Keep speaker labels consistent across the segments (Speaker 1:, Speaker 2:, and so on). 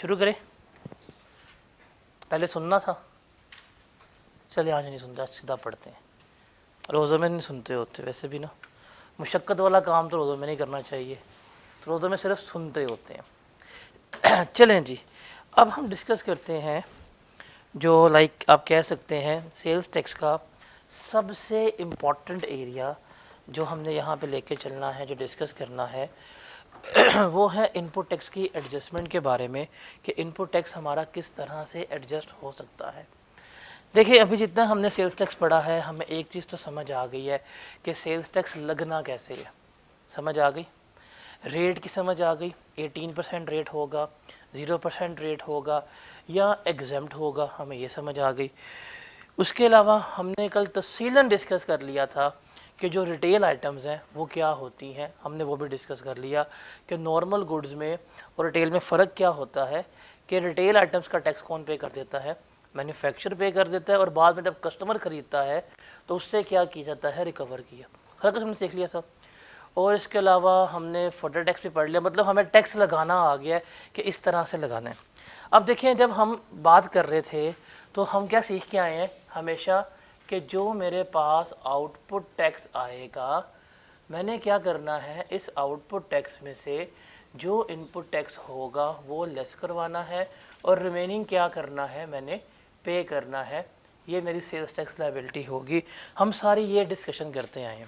Speaker 1: شروع کریں؟ پہلے سننا تھا، چلے آج نہیں سنتے، آج سیدھا پڑھتے ہیں. روزوں میں نہیں سنتے ہوتے ویسے بھی نا، مشقت والا کام تو روزوں میں نہیں کرنا چاہیے، روزوں میں صرف سنتے ہوتے ہیں. چلیں جی، اب ہم ڈسکس کرتے ہیں جو لائک آپ کہہ سکتے ہیں سیلز ٹیکس کا سب سے امپورٹنٹ ایریا جو ہم نے یہاں پہ لے کے چلنا ہے، جو ڈسکس کرنا ہے وہ ہے ان پٹ ٹیکس کی ایڈجسٹمنٹ کے بارے میں، کہ ان پٹ ٹیکس ہمارا کس طرح سے ایڈجسٹ ہو سکتا ہے. دیکھیں ابھی جتنا ہم نے سیلز ٹیکس پڑھا ہے، ہمیں ایک چیز تو سمجھ آ گئی ہے کہ سیلز ٹیکس لگنا کیسے ہے. سمجھ آ گئی، ریٹ کی سمجھ آ گئی، 18% ریٹ ہوگا، 0% ریٹ ہوگا یا ایگزمپٹ ہوگا، ہمیں یہ سمجھ آ گئی. اس کے علاوہ ہم نے کل تفصیلاً ڈسکس کر لیا تھا کہ جو ریٹیل آئٹمز ہیں وہ کیا ہوتی ہیں، ہم نے وہ بھی ڈسکس کر لیا کہ نارمل گوڈز میں اور ریٹیل میں فرق کیا ہوتا ہے، کہ ریٹیل آئٹمز کا ٹیکس کون پے کر دیتا ہے، مینوفیکچر پے کر دیتا ہے، اور بعد میں جب کسٹمر خریدتا ہے تو اس سے کیا کیا جاتا ہے، ریکور کیا. سر کچھ ہم نے سیکھ لیا تھا. اور اس کے علاوہ ہم نے فوڈر ٹیکس بھی پڑھ لیا، مطلب ہمیں ٹیکس لگانا آ گیا ہے کہ اس طرح سے لگانا ہے. اب دیکھیں جب ہم بات کر رہے تھے تو ہم کیا سیکھ کے آئے ہیں ہمیشہ، کہ جو میرے پاس آؤٹ پٹ ٹیکس آئے گا میں نے کیا کرنا ہے، اس آؤٹ پٹ ٹیکس میں سے جو ان پٹ ٹیکس ہوگا وہ لیس کروانا ہے، اور ریمیننگ کیا کرنا ہے، میں نے پے کرنا ہے. یہ میری سیلز ٹیکس لائبلٹی ہوگی. ہم ساری یہ ڈسکشن کرتے آئے ہیں.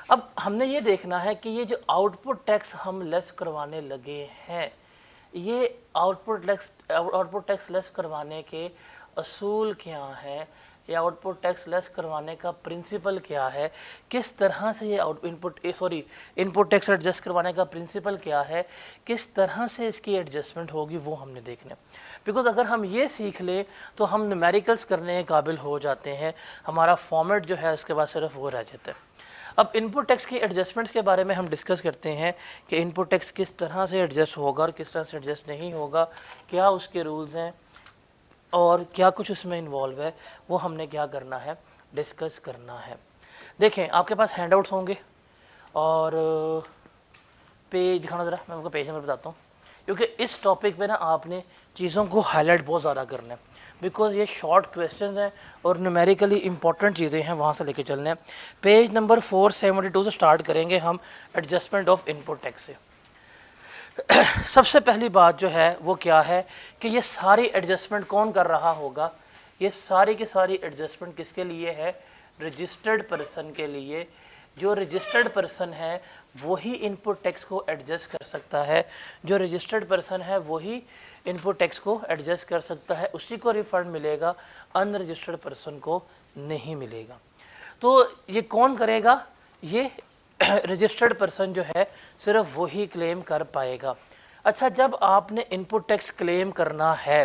Speaker 1: اب ہم نے یہ دیکھنا ہے کہ یہ جو آؤٹ پٹ ٹیکس ہم لیس کروانے لگے ہیں، یہ آؤٹ پٹ ٹیکس لیس کروانے کے اصول کیا ہیں، یا آؤٹ پٹ ٹیکس لیس کروانے کا پرنسپل کیا ہے، کس طرح سے یہ ان پٹ ٹیکس ایڈجسٹ کروانے کا پرنسپل کیا ہے، کس طرح سے اس کی ایڈجسٹمنٹ ہوگی، وہ ہم نے دیکھنا ہے. بیکاز اگر ہم یہ سیکھ لیں تو ہم نومیریکلس کرنے کے قابل ہو جاتے ہیں، ہمارا فارمیٹ جو ہے اس کے بعد صرف وہ رہ جاتا ہے. اب ان پٹ ٹیکس کی ایڈجسٹمنٹس کے بارے میں ہم ڈسکس کرتے ہیں کہ ان پٹ ٹیکس کس طرح سے ایڈجسٹ ہوگا اور کس طرح سے ایڈجسٹ نہیں ہوگا، کیا اس کے رولز ہیں اور کیا کچھ اس میں انوالو ہے، وہ ہم نے کیا کرنا ہے، ڈسکس کرنا ہے. دیکھیں آپ کے پاس ہینڈ آؤٹس ہوں گے، اور پیج دکھانا ذرا، میں آپ کو پیج نمبر بتاتا ہوں، کیونکہ اس ٹاپک پہ نا آپ نے چیزوں کو ہائی لائٹ بہت زیادہ کرنا ہے، بیکاز یہ شارٹ کویسچنز ہیں اور نومیریکلی امپورٹنٹ چیزیں ہیں، وہاں سے لے کے چلنے ہیں. پیج نمبر 472 سے سٹارٹ کریں گے ہم adjustment of input tax سے. سب سے پہلی بات جو ہے وہ کیا ہے کہ یہ ساری ایڈجسٹمنٹ کون کر رہا ہوگا، یہ ساری کی ساری ایڈجسٹمنٹ کس کے لیے ہے، رجسٹرڈ پرسن کے لیے. جو رجسٹرڈ پرسن ہے وہی ان پٹ ٹیکس کو ایڈجسٹ کر سکتا ہے، جو رجسٹرڈ پرسن ہے وہی ان پٹ ٹیکس کو ایڈجسٹ کر سکتا ہے، اسی کو ریفنڈ ملے گا، ان رجسٹرڈ پرسن کو نہیں ملے گا. تو یہ کون کرے گا، یہ رجسٹرڈ پرسن جو ہے صرف وہی کلیم کر پائے گا. اچھا جب آپ نے ان پٹ ٹیکس کلیم کرنا ہے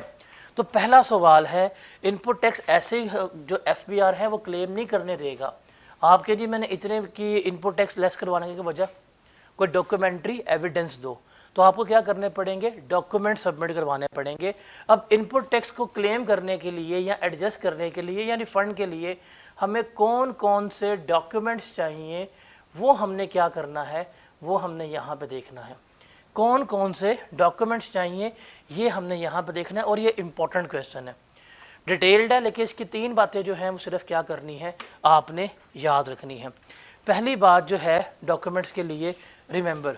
Speaker 1: تو پہلا سوال ہے، ان پٹ ٹیکس ایسے ہی جو ایف بی آر ہے وہ کلیم نہیں کرنے دے گا. آپ کے جی میں نے اتنے کی ان پٹ ٹیکس لیس کروانے کی وجہ کوئی ڈاکیومنٹری ایویڈنس دو، تو آپ کو کیا کرنے پڑیں گے، ڈاکیومنٹ سبمٹ کروانے پڑیں گے. اب ان پٹ ٹیکس کو کلیم کرنے کے لیے یا ایڈجسٹ کرنے کے لیے یا ریفنڈ کے لیے ہمیں کون کون سے ڈاکیومنٹس چاہیے، وہ ہم نے کیا کرنا ہے، وہ ہم نے یہاں پہ دیکھنا ہے. کون کون سے ڈاکیومنٹس چاہیے یہ ہم نے یہاں پہ دیکھنا ہے، اور یہ امپورٹنٹ کویسچن ہے، ڈیٹیلڈ ہے، لیکن اس کی 3 باتیں جو ہیں وہ صرف کیا کرنی ہے، آپ نے یاد رکھنی ہے. پہلی بات جو ہے ڈاکیومنٹس کے لیے، ریممبر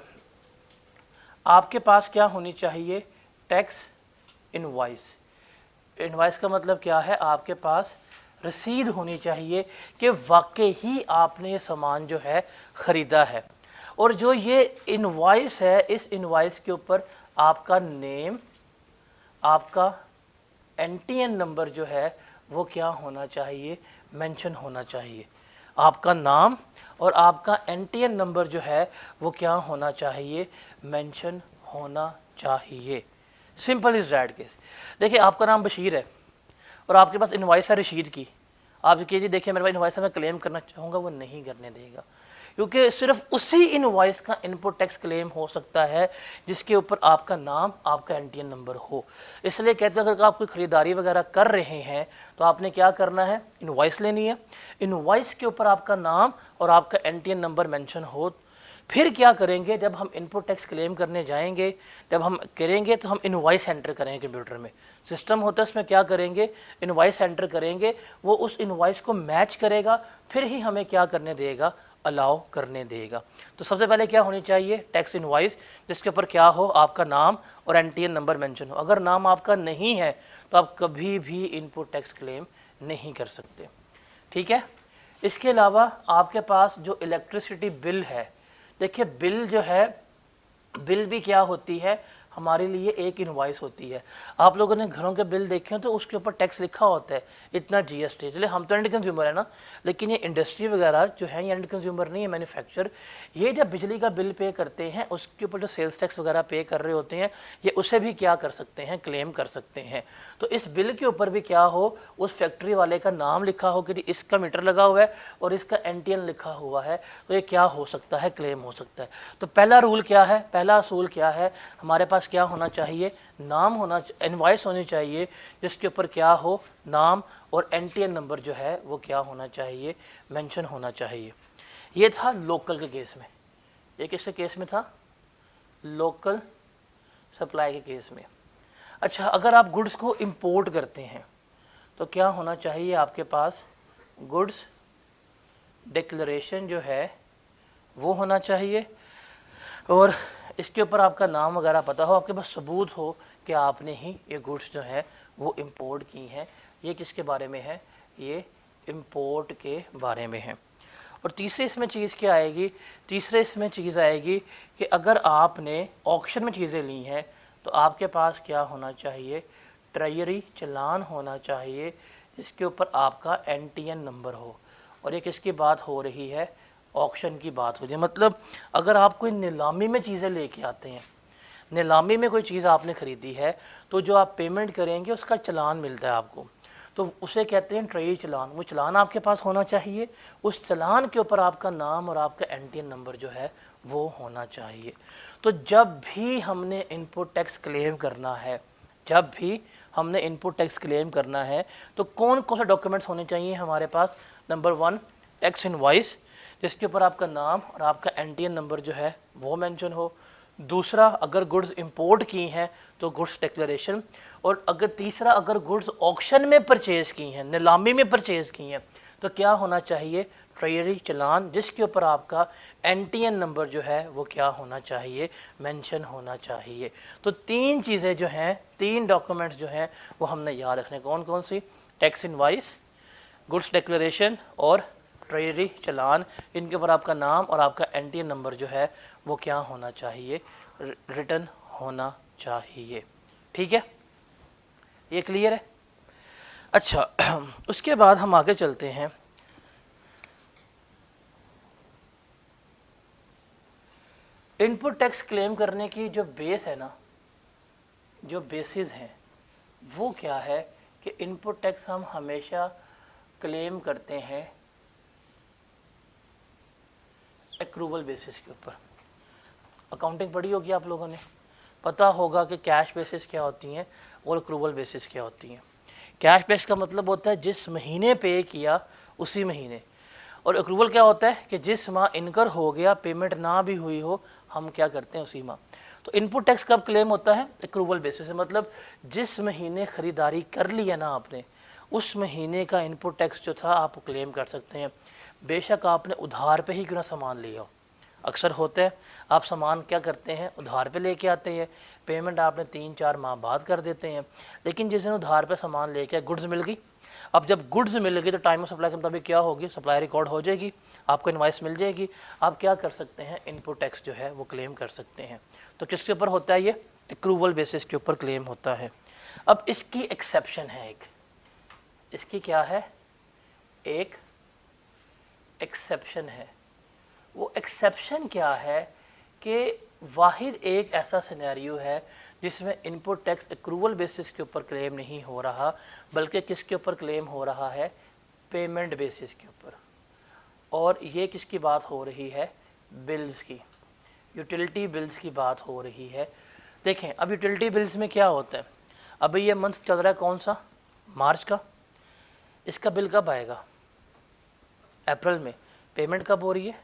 Speaker 1: آپ کے پاس کیا ہونی چاہیے، ٹیکس انوائس. انوائس کا مطلب کیا ہے، آپ کے پاس رسید ہونی چاہیے کہ واقعی ہی آپ نے یہ سامان جو ہے خریدا ہے. اور جو یہ انوائس ہے، اس انوائس کے اوپر آپ کا نیم، آپ کا این ٹی این نمبر جو ہے وہ کیا ہونا چاہیے، مینشن ہونا چاہیے. آپ کا نام اور آپ کا این ٹی این نمبر جو ہے وہ کیا ہونا چاہیے، مینشن ہونا چاہیے. Simple is that case. دیکھیں آپ کا نام بشیر ہے اور آپ کے پاس انوائس ہے رشید کی، آپ کہ جی دیکھیں میرے پاس انوائس ہے میں کلیم کرنا چاہوں گا، وہ نہیں کرنے دے گا، کیونکہ صرف اسی انوائس کا ان پٹ ٹیکس کلیم ہو سکتا ہے جس کے اوپر آپ کا نام، آپ کا این ٹی این نمبر ہو. اس لیے کہتے ہیں اگر آپ کوئی خریداری وغیرہ کر رہے ہیں تو آپ نے کیا کرنا ہے، انوائس لینی ہے، انوائس کے اوپر آپ کا نام اور آپ کا N T N number mention ہو. پھر کیا کریں گے، جب ہم انپٹ ٹیکس کلیم کرنے جائیں گے، جب ہم کریں گے تو ہم انوائس انٹر کریں گے کمپیوٹر میں، سسٹم ہوتا ہے اس میں کیا کریں گے، انوائس انٹر کریں گے، وہ اس انوائس کو میچ کرے گا، پھر ہی ہمیں کیا کرنے دے گا، الاؤ کرنے دے گا۔ تو سب سے پہلے کیا ہونی چاہیے، ٹیکس انوائس جس کے اوپر کیا ہو، آپ کا نام اور N T N number mention ہو۔ اگر نام آپ کا نہیں ہے تو آپ کبھی بھی انپٹ ٹیکس کلیم نہیں کر سکتے، ٹھیک ہے۔ اس کے علاوہ آپ کے پاس جو الیکٹریسٹی بل ہے، دیکھیے بل جو ہے، بل بھی کیا ہوتی ہے ہمارے لیے ایک انوائس ہوتی ہے۔ آپ لوگوں نے گھروں کے بل دیکھے ہوں تو اس کے اوپر ٹیکس لکھا ہوتا ہے اتنا جی ایس ٹی، چلے ہم تو اینڈ کنزیومر ہے نا، لیکن یہ انڈسٹری وغیرہ جو ہے یہ اینڈ کنزیومر نہیں ہے، مینوفیکچر، یہ جب بجلی کا بل پے کرتے ہیں اس کے اوپر جو سیلز ٹیکس وغیرہ پے کر رہے ہوتے ہیں، یہ اسے بھی کیا کر سکتے ہیں، کلیم کر سکتے ہیں۔ تو اس بل کے اوپر بھی کیا ہو، اس فیکٹری والے کا نام لکھا ہو کہ جی اس کا میٹر لگا ہوا ہے اور اس کا این ٹی این لکھا ہوا ہے، تو یہ کیا ہو سکتا ہے، کلیم ہو سکتا ہے۔ تو پہلا رول کیا ہے، پہلا اصول کیا ہے، ہمارے پاس کیا ہونا چاہیے، نام ہونا، انوائس ہونی چاہیے جس کے اوپر کیا ہو، نام اور این ٹی این نمبر جو ہے وہ کیا ہونا چاہیے، مینشن ہونا چاہیے۔ یہ تھا لوکل کے کیس میں، یہ کس کے کیس میں تھا، لوکل سپلائی کے کیس میں۔ اچھا، اگر آپ گڈس کو امپورٹ کرتے ہیں تو کیا ہونا چاہیے آپ کے پاس، گڈس ڈکلریشن جو ہے وہ ہونا چاہیے، اور اس کے اوپر آپ کا نام وغیرہ پتہ ہو، آپ کے پاس ثبوت ہو کہ آپ نے ہی یہ گڈس جو ہے وہ امپورٹ کی ہیں۔ یہ کس کے بارے میں ہے، یہ امپورٹ کے بارے میں ہے۔ اور تیسرے اس میں چیز کیا آئے گی، تیسرے اس میں چیز آئے گی کہ اگر آپ نے آکشن میں چیزیں لی ہیں تو آپ کے پاس کیا ہونا چاہیے، ٹریجری چلان ہونا چاہیے جس کے اوپر آپ کا این ٹی این نمبر ہو۔ اور یہ کس کی بات ہو رہی ہے، آکشن کی بات ہو رہی ہے۔ مطلب اگر آپ کوئی نیلامی میں چیزیں لے کے آتے ہیں، نیلامی میں کوئی چیز آپ نے خریدی ہے تو جو آپ پیمنٹ کریں گے اس کا چلان ملتا ہے آپ کو، تو اسے کہتے ہیں ٹریجری چلان۔ وہ چلان آپ کے پاس ہونا چاہیے، اس چلان کے اوپر آپ کا نام اور آپ کا این ٹی این نمبر جو ہے وہ ہونا چاہیے۔ تو جب بھی ہم نے انپٹ ٹیکس کلیم کرنا ہے، جب بھی ہم نے انپٹ ٹیکس کلیم کرنا ہے تو کون کون سے ڈاکیومنٹس ہونے چاہیے ہمارے پاس، نمبر 1 ٹیکس انوائس جس کے اوپر آپ کا نام اور آپ کا این ٹی این نمبر جو ہے وہ مینشن ہو۔ دوسرا، اگر گڈز امپورٹ کی ہیں تو گڈز ڈکلیریشن، اور اگر تیسرا، اگر گڈز آکشن میں پرچیز کی ہیں، نیلامی میں پرچیز کی ہیں تو کیا ہونا چاہیے، ٹریجری چلان جس کے اوپر آپ کا این ٹی این نمبر جو ہے وہ کیا ہونا چاہیے، مینشن ہونا چاہیے۔ تو تین چیزیں جو ہیں، تین ڈاکومنٹس جو ہیں وہ ہم نے یاد رکھنے، کون کون سی، ٹیکس انوائس، گڈس ڈکلیریشن اور ٹریجری چلان، ان کے اوپر آپ کا نام اور آپ کا این ٹی این نمبر جو ہے وہ کیا ہونا چاہیے، ریٹن ہونا چاہیے، ٹھیک ہے، یہ کلیئر ہے۔ اچھا، اس کے بعد ہم آگے چلتے ہیں۔ انپٹ ٹیکس کلیم کرنے کی جو بیس ہے نا، جو بیسز ہیں وہ کیا ہے کہ انپٹ ٹیکس ہم ہمیشہ کلیم کرتے ہیں ایکروول بیسس کے اوپر۔ اکاؤنٹنگ پڑھی ہوگی آپ لوگوں نے، پتہ ہوگا کہ کیش بیسس کیا ہوتی ہیں اور ایکروول بیسس کیا ہوتی ہیں۔ کیش بیس کا مطلب ہوتا ہے جس مہینے پے کیا اسی مہینے، اور ایکروول کیا ہوتا ہے کہ جس ماہ انکر ہو گیا، پیمنٹ نہ بھی ہوئی ہو، ہم کیا کرتے ہیں اسی ماہ۔ تو انپٹ ٹیکس کب کلیم ہوتا ہے، ایکروول بیسس سے، مطلب جس مہینے خریداری کر لی ہے نا آپ نے، اس مہینے کا انپٹ ٹیکس جو تھا آپ کلیم کر سکتے ہیں، بے شک آپ نے ادھار پہ ہی کیوں نہ سامان لیا ہو۔ اکثر ہوتا ہے آپ سامان کیا کرتے ہیں، ادھار پہ لے کے آتے ہیں، پیمنٹ آپ نے 3-4 ماہ بعد کر دیتے ہیں، لیکن جس دن ادھار پہ سامان لے کے گڈز مل گئی، اب جب گڈز مل گئی تو ٹائم آف سپلائی کے مطابق کیا ہوگی، سپلائی ریکارڈ ہو جائے گی، آپ کو انوائس مل جائے گی، آپ کیا کر سکتے ہیں، انپٹ ٹیکس جو ہے وہ کلیم کر سکتے ہیں۔ تو کس کے اوپر ہوتا ہے، یہ ایکروول بیسس کے اوپر کلیم ہوتا ہے۔ اب اس کی ایکسیپشن ہے، ایک اس کی کیا ہے، ایک ایکسیپشن ہے۔ وہ ایکسیپشن کیا ہے کہ واحد ایک ایسا سینیریو ہے جس میں انپٹ ٹیکس ایکروول بیسس کے اوپر کلیم نہیں ہو رہا، بلکہ کس کے اوپر کلیم ہو رہا ہے، پیمنٹ بیسس کے اوپر۔ اور یہ کس کی بات ہو رہی ہے، بلز کی، یوٹیلٹی بلز کی بات ہو رہی ہے۔ دیکھیں اب یوٹیلٹی بلز میں کیا ہوتا ہے، ابھی یہ منتھ چل رہا ہے کون سا، مارچ کا، اس کا بل کب آئے گا، اپریل میں، پیمنٹ کب ہو رہی ہے،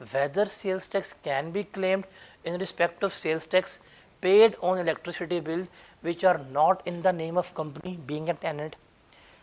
Speaker 1: whether sales tax can be claimed in respect of sales tax paid on electricity bill which are not in the name of company being a tenant.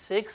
Speaker 1: 6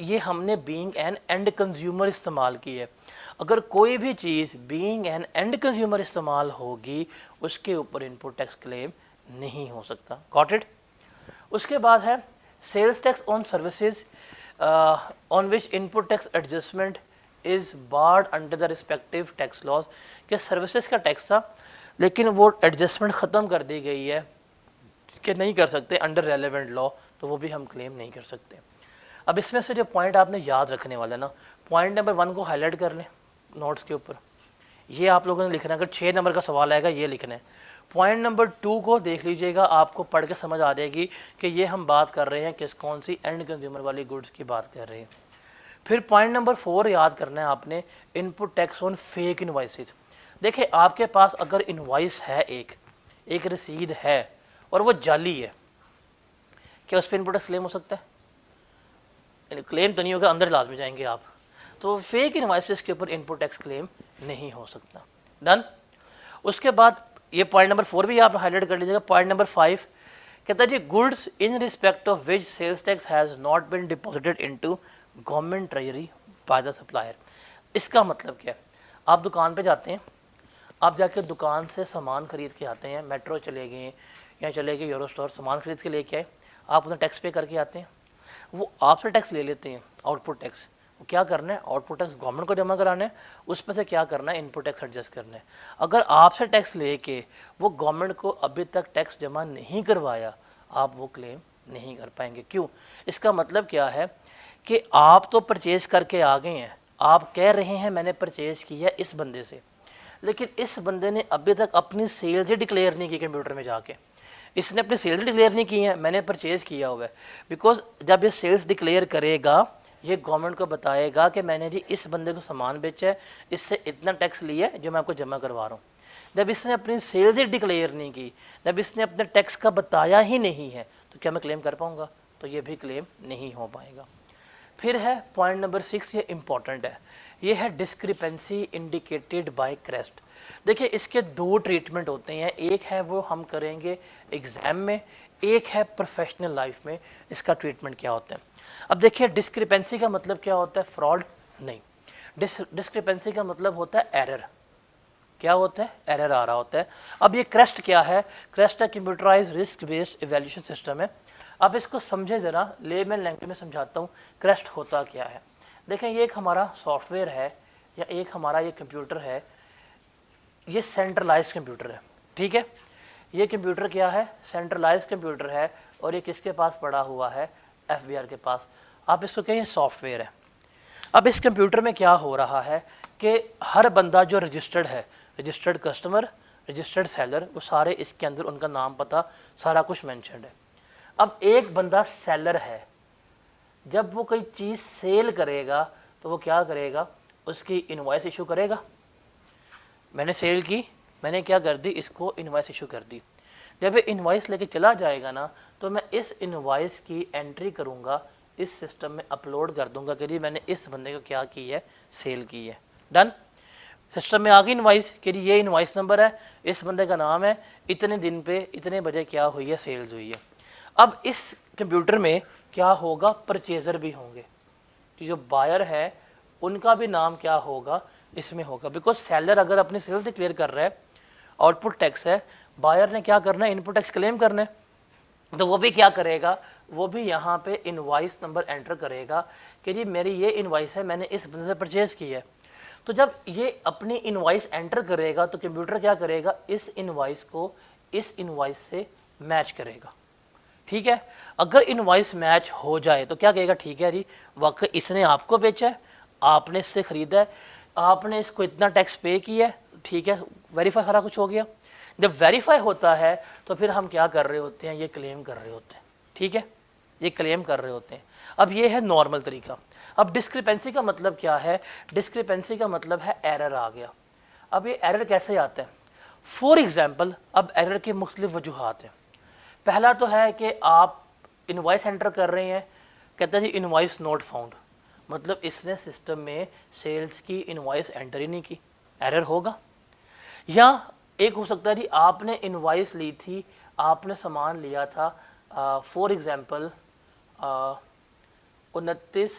Speaker 1: یہ ہم نے بینگ این اینڈ کنزیومر استعمال کی ہے. اگر کوئی بھی چیز بینگ این اینڈ کنزیومر استعمال ہوگی اس کے اوپر ان پٹ ٹیکس کلیم نہیں ہو سکتا. Got it. اس کے بعد ہے sales tax on services on which input tax adjustment is barred under the respective tax laws. کہ سروسز کا ٹیکس تھا لیکن وہ ایڈجسٹمنٹ ختم کر دی گئی ہے کہ نہیں کر سکتے انڈر ریلیونٹ لا, تو وہ بھی ہم کلیم نہیں کر سکتے. اب اس میں سے جو پوائنٹ آپ نے یاد رکھنے والا نا, پوائنٹ نمبر 1 کو ہائی لائٹ کر لیں نوٹس کے اوپر. یہ آپ لوگوں نے لکھنا ہے, اگر 6 نمبر کا سوال آئے گا یہ لکھنا ہے. پوائنٹ نمبر 2 کو دیکھ لیجئے گا, آپ کو پڑھ کے سمجھ آ جائے گی کہ یہ ہم بات کر رہے ہیں کس کون سی اینڈ کنزیومر والی گڈس کی بات کر رہے ہیں. پھر پوائنٹ نمبر 4 یاد کرنا ہے آپ نے, ان پٹ ٹیکس آن فیک انوائسز. دیکھیں آپ کے پاس اگر انوائس ہے ایک رسید ہے اور وہ جعلی ہے, کیا اس پہ ان پٹ ٹیکس کلیم ہو سکتا ہے؟ کلیم تو نہیں ہوگا, اندر لازمی جائیں گے آپ. تو فیک انوائسز کے اوپر ان پٹ ٹیکس کلیم نہیں ہو سکتا. ڈن. اس کے بعد یہ پوائنٹ نمبر 4 بھی آپ ہائی لائٹ کر لیجیے گا. پوائنٹ نمبر 5 کہتا ہے g goods in respect of which sales tax has not been deposited into government treasury by the supplier. اس کا مطلب کیا ہے؟ آپ دکان پہ جاتے ہیں, آپ جا کے دکان سے سامان خرید کے آتے ہیں, میٹرو چلے گئے یا چلے گئے یورو اسٹور, سامان خرید کے لے کے آئے, آپ انہیں ٹیکس پے کر کے آتے ہیں. وہ آپ سے ٹیکس لے لیتے ہیں, آؤٹ پٹ ٹیکس. وہ کیا کرنا ہے؟ آؤٹ پٹ ٹیکس گورنمنٹ کو جمع کرانا ہے, اس پہ سے کیا کرنا ہے؟ ان پٹ ٹیکس ایڈجسٹ کرنا ہے. اگر آپ سے ٹیکس لے کے وہ گورنمنٹ کو ابھی تک ٹیکس جمع نہیں کروایا, آپ وہ کلیم نہیں کر پائیں گے. کیوں؟ اس کا مطلب کیا ہے کہ آپ تو پرچیز کر کے آ گئے ہیں, آپ کہہ رہے ہیں میں نے پرچیز کی ہے اس بندے سے, لیکن اس بندے نے ابھی تک اپنی سیلز ہی ڈکلیئر نہیں کی کمپیوٹر میں جا کے. اس نے اپنی سیلز ڈکلیئر نہیں کی ہیں, میں نے پرچیز کیا ہوا ہے. بیکاز جب یہ سیلز ڈکلیئر کرے گا یہ گورنمنٹ کو بتائے گا کہ میں نے جی اس بندے کو سامان بیچا ہے, اس سے اتنا ٹیکس لیا ہے جو میں آپ کو جمع کروا رہا ہوں. جب اس نے اپنی سیلز ہی ڈکلیئر نہیں کی, جب اس نے اپنے ٹیکس کا بتایا ہی نہیں ہے, تو کیا میں کلیم کر پاؤں گا؟ تو یہ بھی کلیم نہیں ہو پائے گا. پھر ہے پوائنٹ نمبر 6, یہ امپورٹنٹ ہے, یہ ہے ڈسکریپنسی انڈیکیٹڈ بائی کریسٹ. دیکھیں اس کے 2 ٹریٹمنٹ ہوتے ہیں, ایک ہے وہ ہم کریں گے ایگزام میں, ایک ہے پروفیشنل لائف میں اس کا ٹریٹمنٹ کیا ہوتا ہے. اب دیکھیں ڈسکریپنسی کا مطلب کیا ہوتا ہے؟ فراڈ نہیں. ڈسکریپنسی کا مطلب ہوتا ہے ایرر. کیا ہوتا ہے؟ ایرر آ رہا ہوتا ہے. اب یہ کریسٹ کیا ہے؟ کریسٹ ہے computerized risk based evaluation system ہے. اب اس کو سمجھے ذرا, لیمن لینگویج میں سمجھاتا ہوں کریسٹ ہوتا کیا ہے. دیکھیں یہ ایک ہمارا سافٹ ویئر ہے یا ایک ہمارا یہ کمپیوٹر ہے, یہ سینٹرلائز کمپیوٹر ہے. ٹھیک ہے, یہ کمپیوٹر کیا ہے؟ سینٹرلائز کمپیوٹر ہے, اور یہ کس کے پاس پڑا ہوا ہے؟ ایف بی آر کے پاس. آپ اس کو کہیں سافٹ ویئر ہے. اب اس کمپیوٹر میں کیا ہو رہا ہے کہ ہر بندہ جو رجسٹرڈ ہے, رجسٹرڈ کسٹمر, رجسٹرڈ سیلر, وہ سارے اس کے اندر ان کا نام پتہ سارا کچھ مینشنڈ ہے. اب ایک بندہ سیلر ہے, جب وہ کوئی چیز سیل کرے گا تو وہ کیا کرے گا؟ اس کی انوائس ایشو کرے گا. میں نے سیل کی, میں نے کیا کر دی؟ اس کو انوائس ایشو کر دی. جب یہ انوائس لے کے چلا جائے گا نا, تو میں اس انوائس کی انٹری کروں گا, اس سسٹم میں اپلوڈ کر دوں گا کہ جی میں نے اس بندے کو کیا کی ہے؟ سیل کی ہے. ڈن. سسٹم میں آ گئی انوائس کہ جی یہ انوائس نمبر ہے, اس بندے کا نام ہے, اتنے دن پہ اتنے بجے کیا ہوئی ہے؟ سیلز ہوئی ہے. اب اس کمپیوٹر میں کیا ہوگا؟ پرچیزر بھی ہوں گے, جو بائر ہے ان کا بھی نام کیا ہوگا؟ اس میں ہوگا. بیکاز سیلر اگر اپنی سیلز ڈکلیئر کر رہا ہے, آؤٹ پٹ ٹیکس ہے, بائر نے کیا کرنا ہے؟ ان پٹ ٹیکس کلیم کرنا ہے, تو وہ بھی کیا کرے گا؟ وہ بھی یہاں پہ انوائس نمبر انٹر کرے گا کہ جی میری یہ انوائس ہے, میں نے اس بندے سے پرچیز کی ہے. تو جب یہ اپنی انوائس انٹر کرے گا تو کمپیوٹر کیا کرے گا؟ اس انوائس کو اس انوائس سے میچ کرے گا. ٹھیک ہے, اگر انوائس میچ ہو جائے تو کیا کہے گا؟ ٹھیک ہے جی واقعی اس نے آپ کو بیچا ہے, آپ نے اس سے خریدا ہے, آپ نے اس کو اتنا ٹیکس پے کیا ہے, ٹھیک ہے, ویریفائی سارا کچھ ہو گیا. جب ویریفائی ہوتا ہے تو پھر ہم کیا کر رہے ہوتے ہیں؟ یہ کلیم کر رہے ہوتے ہیں. ٹھیک ہے, یہ کلیم کر رہے ہوتے ہیں. اب یہ ہے نارمل طریقہ. اب ڈسکریپنسی کا مطلب کیا ہے؟ ڈسکریپنسی کا مطلب ہے ایرر آ گیا. اب یہ ایرر کیسے آتا ہے؟ فور ایگزامپل, اب ایرر کی مختلف وجوہات ہیں. پہلا تو ہے کہ آپ انوائس انٹر کر رہے ہیں, کہتا ہے جی انوائس نوٹ فاؤنڈ, مطلب اس نے سسٹم میں سیلز کی انوائس انٹر ہی نہیں کی, ایرر ہوگا. یا ایک ہو سکتا ہے جی آپ نے انوائس لی تھی, آپ نے سامان لیا تھا for example 29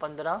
Speaker 1: 15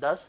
Speaker 1: 10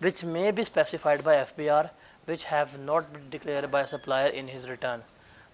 Speaker 1: which may be specified by FBR which have not been declared by supplier in his return।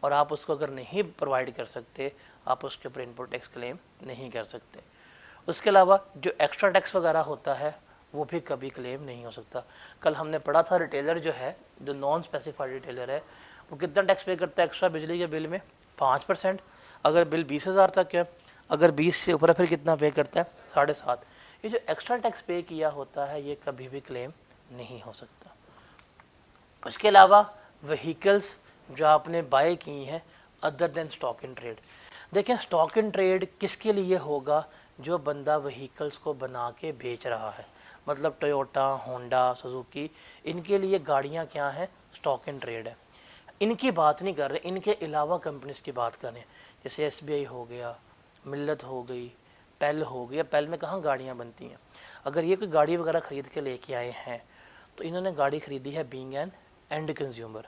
Speaker 1: اور آپ اس کو اگر نہیں پرووائڈ کر سکتے آپ اس کے اوپر انپٹ ٹیکس کلیم نہیں کر سکتے. اس کے علاوہ جو ایکسٹرا ٹیکس وغیرہ ہوتا ہے وہ بھی کبھی کلیم نہیں ہو سکتا. کل ہم نے پڑھا تھا ریٹیلر جو ہے, جو نان اسپیسیفائڈ ریٹیلر ہے, وہ کتنا ٹیکس پے کرتا ہے ایکسٹرا بجلی کے بل میں؟ 5%. اگر بل 20,000 تک ہے, اگر 20 سے اوپر پھر کتنا پے کرتا ہے؟ 7.5. یہ جو ایکسٹرا ٹیکس پے کیا ہوتا ہے یہ کبھی بھی کلیم نہیں ہو سکتا. اس کے علاوہ وہیکلس جو آپ نے بائی کی ہیں ادر دین اسٹاک ان ٹریڈ. دیکھیں اسٹاک ان ٹریڈ کس کے لیے ہوگا؟ جو بندہ وہیکلس کو بنا کے بیچ رہا ہے, مطلب ٹویوٹا, ہونڈا, سزوکی, ان کے لیے گاڑیاں کیا ہیں؟ اسٹاک ان ٹریڈ ہے. ان کی بات نہیں کر رہے, ان کے علاوہ کمپنیز کی بات کر رہے ہیں, جیسے ایس بی آئی ہو گیا, ملت ہو گئی, پیل ہو گیا. پیل میں کہاں گاڑیاں بنتی ہیں؟ اگر یہ کوئی گاڑی وغیرہ خرید کے لے کے آئے ہیں تو انہوں نے گاڑی خریدی ہے بینگ این اینڈ کنزیومر,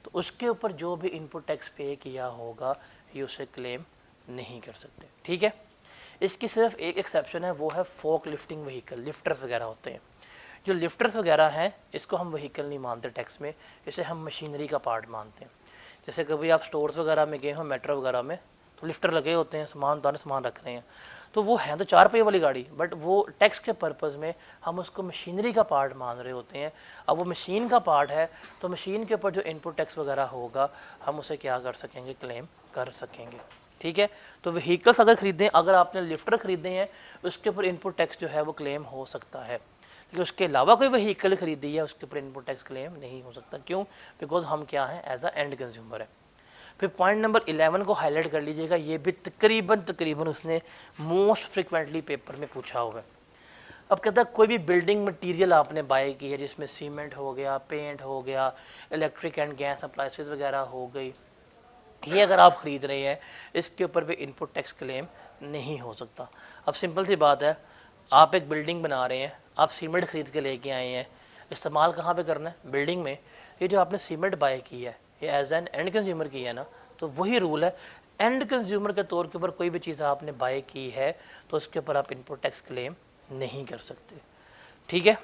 Speaker 1: تو اس کے اوپر جو بھی انپٹ ٹیکس پے کیا ہوگا یہ اسے کلیم نہیں کر سکتے. ٹھیک ہے. اس کی صرف ایک ایکسیپشن ہے, وہ ہے فوک لفٹنگ وہیکل, لفٹرز وغیرہ ہوتے ہیں. جو لفٹرز وغیرہ ہیں اس کو ہم وہیکل نہیں مانتے ٹیکس میں, اسے ہم مشینری کا پارٹ مانتے ہیں. جیسے کبھی آپ سٹورز وغیرہ میں گئے ہوں, میٹرو وغیرہ میں, تو لفٹر لگے ہوتے ہیں, سامان اتارے, سامان رکھ رہے ہیں, تو وہ ہیں تو 4 پہیے والی گاڑی, بٹ وہ ٹیکس کے پرپز میں ہم اس کو مشینری کا پارٹ مان رہے ہوتے ہیں. اب وہ مشین کا پارٹ ہے تو مشین کے اوپر جو انپٹ ٹیکس وغیرہ ہوگا ہم اسے کیا کر سکیں گے؟ کلیم کر سکیں گے. ٹھیک ہے. تو وہیکلس اگر خریدیں, اگر آپ نے لفٹر خریدے ہیں اس کے اوپر انپٹ ٹیکس جو ہے وہ کلیم ہو سکتا ہے, لیکن اس کے علاوہ کوئی وہیکل خریدی ہے اس کے اوپر انپٹ ٹیکس کلیم نہیں ہو سکتا. کیوں؟ بیکاز ہم کیا ہیں؟ ایز اے اینڈ کنزیومر ہے. پھر پوائنٹ نمبر 11 کو ہائی لائٹ کر لیجیے گا, یہ بھی تقریباً اس نے موسٹ فریکوینٹلی پیپر میں پوچھا ہوا ہے. اب کہتا ہے کوئی بھی بلڈنگ مٹیریل آپ نے بائی کی ہے جس میں سیمنٹ ہو گیا, پینٹ ہو گیا, الیکٹرک اینڈ گیس اپلائنسز وغیرہ ہو گئی, یہ اگر آپ خرید رہے ہیں اس کے اوپر بھی انپٹ ٹیکس کلیم نہیں ہو سکتا. اب سمپل سی بات ہے, آپ ایک بلڈنگ بنا رہے ہیں, آپ سیمنٹ خرید کے لے کے آئے ہیں, استعمال کہاں پہ کرنا ہے؟ بلڈنگ میں. یہ جو آپ نے سیمنٹ بائی کی ہے یہ ایز این اینڈ کنزیومر کی ہے نا, تو وہی رول ہے. اینڈ کنزیومر کے طور کے اوپر کوئی بھی چیز آپ نے بائی کی ہے تو اس کے اوپر آپ انپٹ ٹیکس کلیم نہیں کر سکتے. ٹھیک ہے.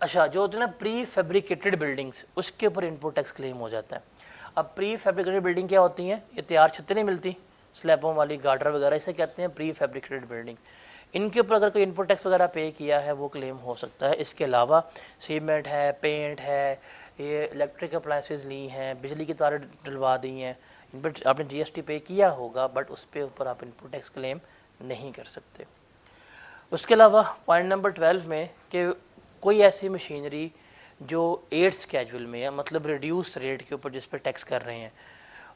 Speaker 1: اچھا, جو ہوتے ہیں نا پری فیبریکیٹڈ بلڈنگس, اس کے اوپر انپٹ ٹیکس کلیم ہو جاتا ہے. اب پری فیبریکیٹڈ بلڈنگ کیا ہوتی ہیں؟ یہ تیار چھتیں نہیں ملتی, سلیبوں والی, گارڈر وغیرہ, اسے کہتے ہیں پری فیبریکیٹڈ بلڈنگ. ان کے اوپر اگر کوئی انپٹ ٹیکس وغیرہ پے کیا ہے وہ کلیم ہو سکتا ہے. اس کے علاوہ سیمنٹ ہے, پینٹ ہے, یہ الیکٹرک اپلائنسز لی ہیں, بجلی کی تاریں ڈلوا دی ہیں, ان پر آپ نے جی ایس ٹی پے کیا ہوگا, بٹ اس پہ اوپر آپ انپٹ ٹیکس کلیم نہیں کر سکتے. اس کے علاوہ پوائنٹ نمبر 12 میں کہ کوئی ایسی مشینری جو 8 اسکیجول میں ہے, مطلب ریڈیوس ریٹ کے اوپر جس پہ ٹیکس کر رہے ہیں,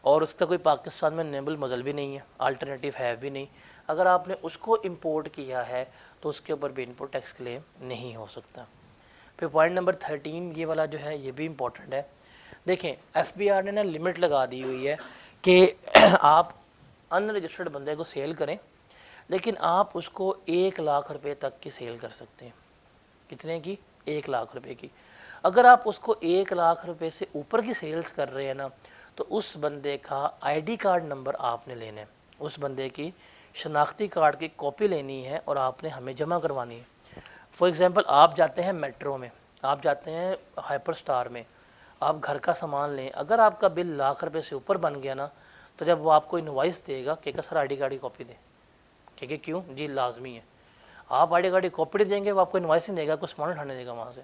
Speaker 1: اور اس کا کوئی پاکستان میں نیبل مزل بھی نہیں ہے, الٹرنیٹیو ہے بھی نہیں, اگر آپ نے اس کو امپورٹ کیا ہے تو اس کے اوپر بھی انپٹ ٹیکس کلیم نہیں ہو سکتا. پھر پوائنٹ نمبر 13 یہ والا جو ہے یہ بھی امپورٹنٹ ہے. دیکھیں ایف بی آر نے نا لمٹ لگا دی ہوئی ہے کہ آپ ان رجسٹرڈ بندے کو سیل کریں, لیکن آپ اس کو 1,00,000 روپے تک کی سیل کر سکتے ہیں. کتنے کی؟ 1,00,000 روپے کی. اگر آپ اس کو 1,00,000 روپے سے اوپر کی سیلز کر رہے ہیں نا, تو اس بندے کا آئی ڈی کارڈ نمبر آپ نے لینا ہے, اس بندے کی شناختی کارڈ کی کاپی لینی ہے اور آپ نے ہمیں جمع کروانی ہے. فار ایگزامپل آپ جاتے ہیں میٹرو میں, آپ جاتے ہیں ہائپر سٹار میں, آپ گھر کا سامان لیں, اگر آپ کا بل 1,00,000 روپے سے اوپر بن گیا نا, تو جب وہ آپ کو انوائس دے گا کہ سر آئی ڈی کارڈ کی کاپی دیں. ٹھیک ہے, کیوں جی لازمی ہے. آپ آئی ڈی کارڈ کی کاپی نہیں دیں گے وہ آپ کو انوائس نہیں دے گا, آپ کو سامان اٹھانے دے گا وہاں سے.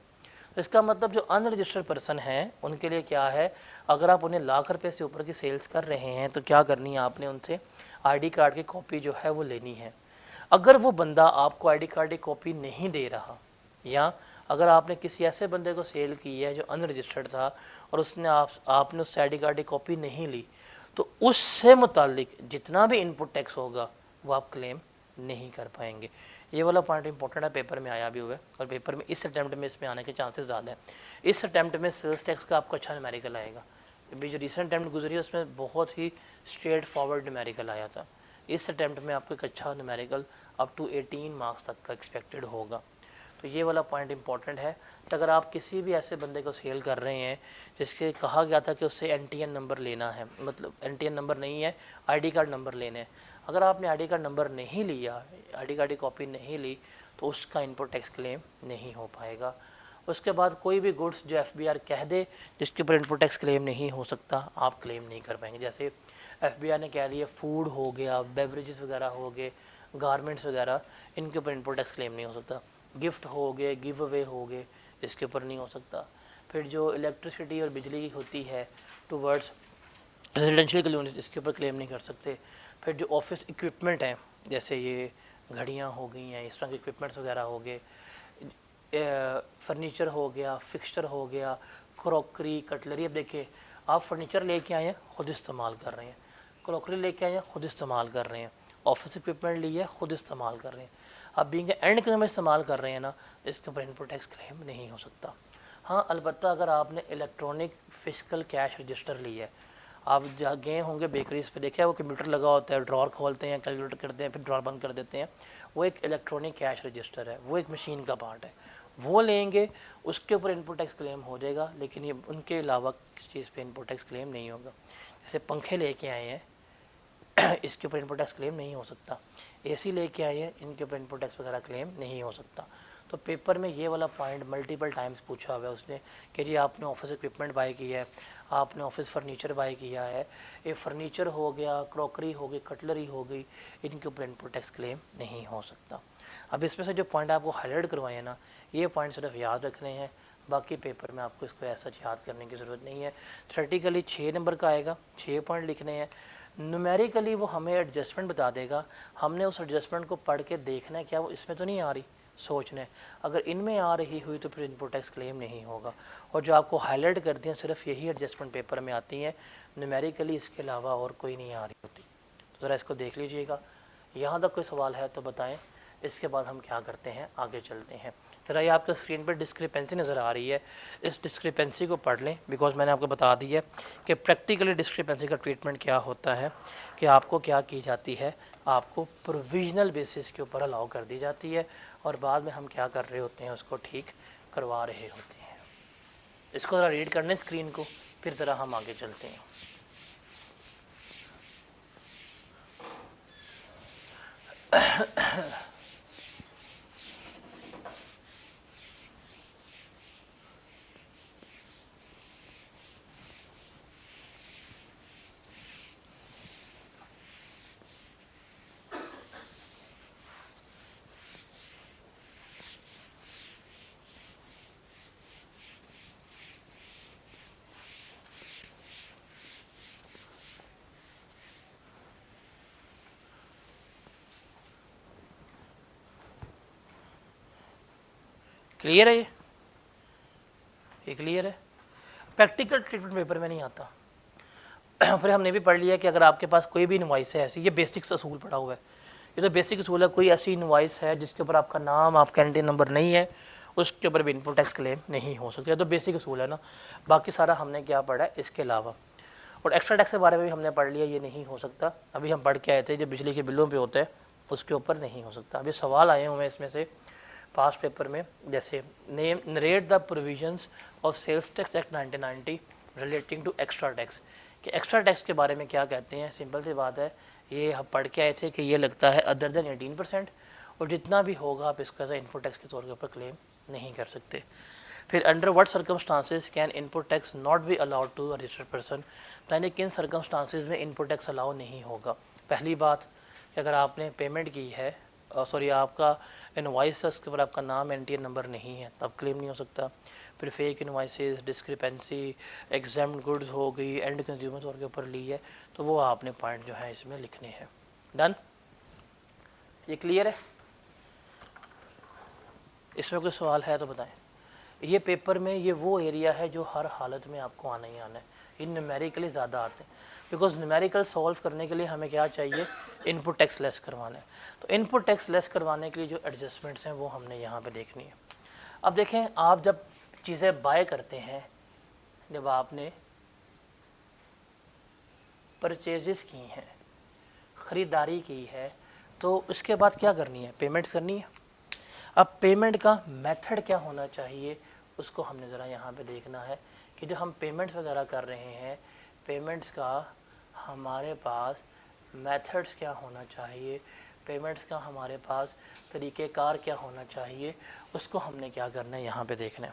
Speaker 1: تو اس کا مطلب جو ان رجسٹرڈ پرسن ہیں ان کے لیے کیا ہے, اگر آپ انہیں 1,00,000 روپے سے اوپر کی سیلز کر رہے ہیں تو کیا کرنی ہے آپ نے, ان سے آئی ڈی کارڈ کی کاپی جو ہے وہ لینی ہے. اگر وہ بندہ آپ کو آئی ڈی کارڈ کی کاپی نہیں دے رہا, یا اگر آپ نے کسی ایسے بندے کو سیل کی ہے جو ان رجسٹرڈ تھا اور اس نے آپ نے اس سے آئی ڈی کارڈ کی کاپی نہیں لی, تو اس سے متعلق جتنا بھی انپٹ ٹیکس ہوگا وہ آپ کلیم نہیں کر پائیں گے. یہ والا پوائنٹ امپورٹنٹ ہے, پیپر میں آیا بھی ہوا ہے, اور پیپر میں اس اٹیمپٹ میں اس میں آنے کے چانسز زیادہ ہیں. اس اٹیمپٹ میں سیلز ٹیکس کا آپ کو اچھا نومیریکل آئے گا. ابھی جو ریسنٹ اٹیمپٹ گزری ہے اس میں بہت ہی اسٹریٹ فارورڈ نومیریکل آیا تھا. اس اٹیمپٹ میں آپ کو ایک اچھا نومیریکل اپ ٹو 18 مارکس تک کا ایکسپیکٹڈ ہوگا. تو یہ والا پوائنٹ امپورٹنٹ ہے کہ اگر آپ کسی بھی ایسے بندے کو سیل کر رہے ہیں جس کے کہا گیا تھا کہ اس سے این ٹی این نمبر لینا ہے, مطلب این ٹی این نمبر نہیں ہے, آئی ڈی کارڈ نمبر لینے ہیں, اگر آپ نے آئی ڈی کارڈ نمبر نہیں لیا, آئی ڈی کارڈ کی کاپی نہیں لی, تو اس کا انپٹ ٹیکس کلیم نہیں ہو پائے گا. اس کے بعد کوئی بھی گڈس جو ایف بی آر کہہ دے جس کے اوپر انپوٹ ٹیکس کلیم نہیں ہو سکتا آپ کلیم نہیں کر پائیں گے. جیسے ایف بی آر نے کہہ دیا فوڈ ہو گیا, بیوریجز وغیرہ ہو گئے, گارمنٹس وغیرہ, ان کے اوپر انپوٹ ٹیکس کلیم نہیں ہو سکتا. گفٹ ہو گئے, گیو اوے ہو گئے, اس کے اوپر نہیں ہو سکتا. پھر جو الیکٹریسٹی اور بجلی کی ہوتی ہے ٹوورڈس ریزیڈینشیل کلونیز, اس کے اوپر کلیم نہیں کر سکتے. پھر جو آفس اکوپمنٹ ہیں جیسے یہ گھڑیاں ہو گئی ہیں, اس طرح کے اکوپمنٹس وغیرہ ہو گئے, فرنیچر ہو گیا, فکسچر ہو گیا, کروکری, کٹلری. اب دیکھیں آپ فرنیچر لے کے آئے ہیں خود استعمال کر رہے ہیں, کروکری لے کے آئے ہیں خود استعمال کر رہے ہیں, آفس اکوپمنٹ لی ہے خود استعمال کر رہے ہیں. اب بینگ اینڈ کنزیومر استعمال کر رہے ہیں نا, اس کے اوپر انپوٹ ٹیکس کلیم نہیں ہو سکتا. ہاں البتہ اگر آپ نے الیکٹرانک فزیکل کیش رجسٹر لی ہے, آپ جہاں گئے ہوں گے بیکریز پہ, دیکھا ہے وہ کمپیوٹر لگا ہوتا ہے, ڈرار کھولتے ہیں, کیلکولیٹر کرتے ہیں, پھر ڈرار بند کر دیتے ہیں, وہ ایک الیکٹرانک کیش رجسٹر ہے, وہ ایک مشین کا پارٹ ہے. وہ لیں گے اس کے اوپر انپوٹ ٹیکس کلیم ہو جائے گا, لیکن یہ ان کے علاوہ کسی چیز پہ انپوٹ ٹیکس کلیم نہیں ہوگا. جیسے پنکھے لے کے آئے ہیں اس کے اوپر انپوٹ ٹیکس کلیم نہیں ہو سکتا. اے سی لے کے آئے ہیں, ان کے اوپر انپوٹ ٹیکس وغیرہ کلیم نہیں ہو سکتا. تو پیپر میں یہ والا پوائنٹ ملٹیپل ٹائمز پوچھا ہوا ہے اس نے کہ جی آپ نے آفس اکوپمنٹ بائی کیا ہے, آپ نے آفس فرنیچر بائی کیا ہے, یہ فرنیچر ہو گیا, کروکری ہو گئی, کٹلری ہو گئی, ان کے اوپر انپوٹ ٹیکس کلیم نہیں ہو سکتا. اب اس میں سے جو پوائنٹ آپ کو ہائی لائٹ کروائے ہیں نا, یہ پوائنٹ صرف یاد رکھنے ہیں, باقی پیپر میں آپ کو اس کو ایسا یاد کرنے کی ضرورت نہیں ہے. تھیوریٹیکلی 6 نمبر کا آئے گا, 6 پوائنٹ لکھنے ہیں. نومیریکلی وہ ہمیں ایڈجسٹمنٹ بتا دے گا, ہم نے اس ایڈجسٹمنٹ کو پڑھ کے دیکھنا ہے کیا وہ اس میں تو نہیں آ رہی, سوچنا ہے. اگر ان میں آ رہی ہوئی تو پھر انپوٹ ٹیکس کلیم نہیں ہوگا. اور جو آپ کو ہائی لائٹ کر دیں صرف یہی ایڈجسٹمنٹ پیپر میں آتی ہیں, نومیریکلی اس کے علاوہ اور کوئی نہیں آ رہی ہوتی. تو ذرا اس کو دیکھ لیجئے گا. یہاں تک کوئی سوال ہے تو بتائیں, اس کے بعد ہم کیا کرتے ہیں, آگے چلتے ہیں. ذرا یہ آپ کے اسکرین پر ڈسکریپنسی نظر آ رہی ہے, اس ڈسکریپنسی کو پڑھ لیں, بیکاز میں نے آپ کو بتا دی ہے کہ پریکٹیکلی ڈسکریپنسی کا ٹریٹمنٹ کیا ہوتا ہے, کہ آپ کو کیا کی جاتی ہے, آپ کو پروویژنل بیسس کے اوپر الاؤ کر دی جاتی ہے, اور بعد میں ہم کیا کر رہے ہوتے ہیں, اس کو ٹھیک کروا رہے ہوتے ہیں. اس کو ذرا ریڈ کرنے اسکرین کو, پھر ذرا ہم آگے چلتے ہیں. کلیئر ہے, یہ کلیئر ہے. پریکٹیکل ٹریٹمنٹ پیپر میں نہیں آتا. پھر ہم نے بھی پڑھ لیا کہ اگر آپ کے پاس کوئی بھی انوائس ہے ایسی, یہ بیسکس اصول پڑھا ہوا ہے, یہ تو بیسک اصول ہے, کوئی ایسی انوائس ہے جس کے اوپر آپ کا نام, آپ کا اینٹری نمبر نہیں ہے, اس کے اوپر بھی انپوٹ ٹیکس کلیم نہیں ہو سکتا. یہ تو بیسک اصول ہے نا. باقی سارا ہم نے کیا پڑھا ہے اس کے علاوہ. اور ایکسٹرا ٹیکس کے بارے میں بھی ہم نے پڑھ لیا, یہ نہیں ہو سکتا. ابھی ہم پڑھ کے آئے تھے جو بجلی کے بلوں پہ ہوتا ہے اس کے اوپر نہیں ہو سکتا. ابھی سوال آئے ہوئے ہیں اس میں سے پاسٹ پیپر میں, جیسے narrate the provisions of sales tax act 1990 relating to extra tax, کہ ایکسٹرا ٹیکس کے بارے میں کیا کہتے ہیں. سمپل سی بات ہے, یہ ہم پڑھ کے آئے تھے کہ یہ لگتا ہے ادر دین 18%, اور جتنا بھی ہوگا آپ اس کا انپوٹ ٹیکس کے طور کے اوپر کلیم نہیں کر سکتے. پھر under what circumstances can input tax not be allowed to registered person, یعنی کن سرکمسٹانسز میں انپوٹ ٹیکس الاؤ نہیں ہوگا. پہلی بات کہ اگر آپ نے پیمنٹ کی ہے, سوری آپ کا انوائس ہے, اس کے اوپر آپ کا نام, این ٹی این نمبر نہیں ہے, تب کلیم نہیں ہو سکتا. پھر fake invoices, discrepancy, exempted goods ہو گئی, اینڈ کنزیومر طور کے اوپر لی ہے, تو وہ آپ نے پوائنٹ جو ہے اس میں لکھنے ہیں. ڈن, یہ کلیئر ہے. اس میں کوئی سوال ہے تو بتائیں. یہ پیپر میں یہ وہ ایریا ہے جو ہر حالت میں آپ کو آنا ہی آنا ہے. ان نیومیریکلی زیادہ آتے ہیں, بیکاز نیومیریکل سولو کرنے کے لیے ہمیں کیا چاہیے, انپوٹ ٹیکس لیس کروانا ہے. تو انپوٹ ٹیکس لیس کروانے کے لیے جو ایڈجسٹمنٹس ہیں وہ ہم نے یہاں پہ دیکھنی ہے. اب دیکھیں, آپ جب چیزیں بائی کرتے ہیں, جب آپ نے پرچیزز کی ہیں, خریداری کی ہے, تو اس کے بعد کیا کرنی ہے, پیمنٹس کرنی ہے. اب پیمنٹ کا میتھڈ کیا ہونا چاہیے, اس کو ہم نے ذرا یہاں پہ دیکھنا ہے کہ جو ہم پیمنٹس وغیرہ کر رہے ہیں, پیمنٹس کا ہمارے پاس میتھڈس کیا ہونا چاہیے, پیمنٹس کا ہمارے پاس طریقہ کار کیا ہونا چاہیے, اس کو ہم نے کیا کرنا ہے یہاں پہ دیکھنا ہے.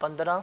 Speaker 1: 15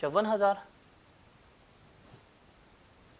Speaker 1: 54,000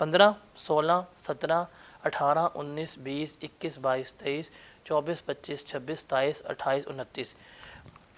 Speaker 1: 15, 16, 17, 18, 19, 20, 21, 22, 23, 24, 25, 26, 27, 28, 29।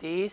Speaker 1: 30,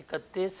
Speaker 1: 31,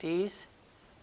Speaker 1: 30,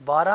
Speaker 1: 12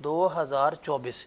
Speaker 1: 2024,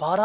Speaker 1: 12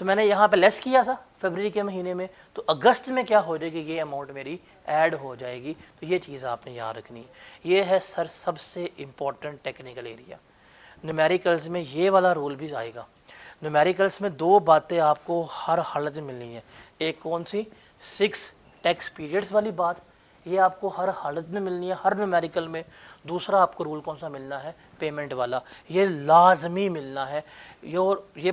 Speaker 1: تو میں نے یہاں پہ لیس کیا تھا فیبرری کے مہینے میں, تو اگست میں کیا ہو جائے گی, یہ اماؤنٹ میری ایڈ ہو جائے گی. تو یہ چیز آپ نے یاد رکھنی. یہ ہے سر سب سے امپورٹنٹ ٹیکنیکل ایریا. نیومیریکلز میں یہ والا رول بھی آئے گا. نیومیریکلز میں دو باتیں آپ کو ہر حالت میں ملنی ہے. ایک کون سی, 6 ٹیکس پیریڈز والی بات, یہ آپ کو ہر حالت میں ملنی ہے ہر نیومیریکل میں. دوسرا آپ کو رول کون سا ملنا ہے, پیمنٹ والا, یہ لازمی ملنا ہے. یہ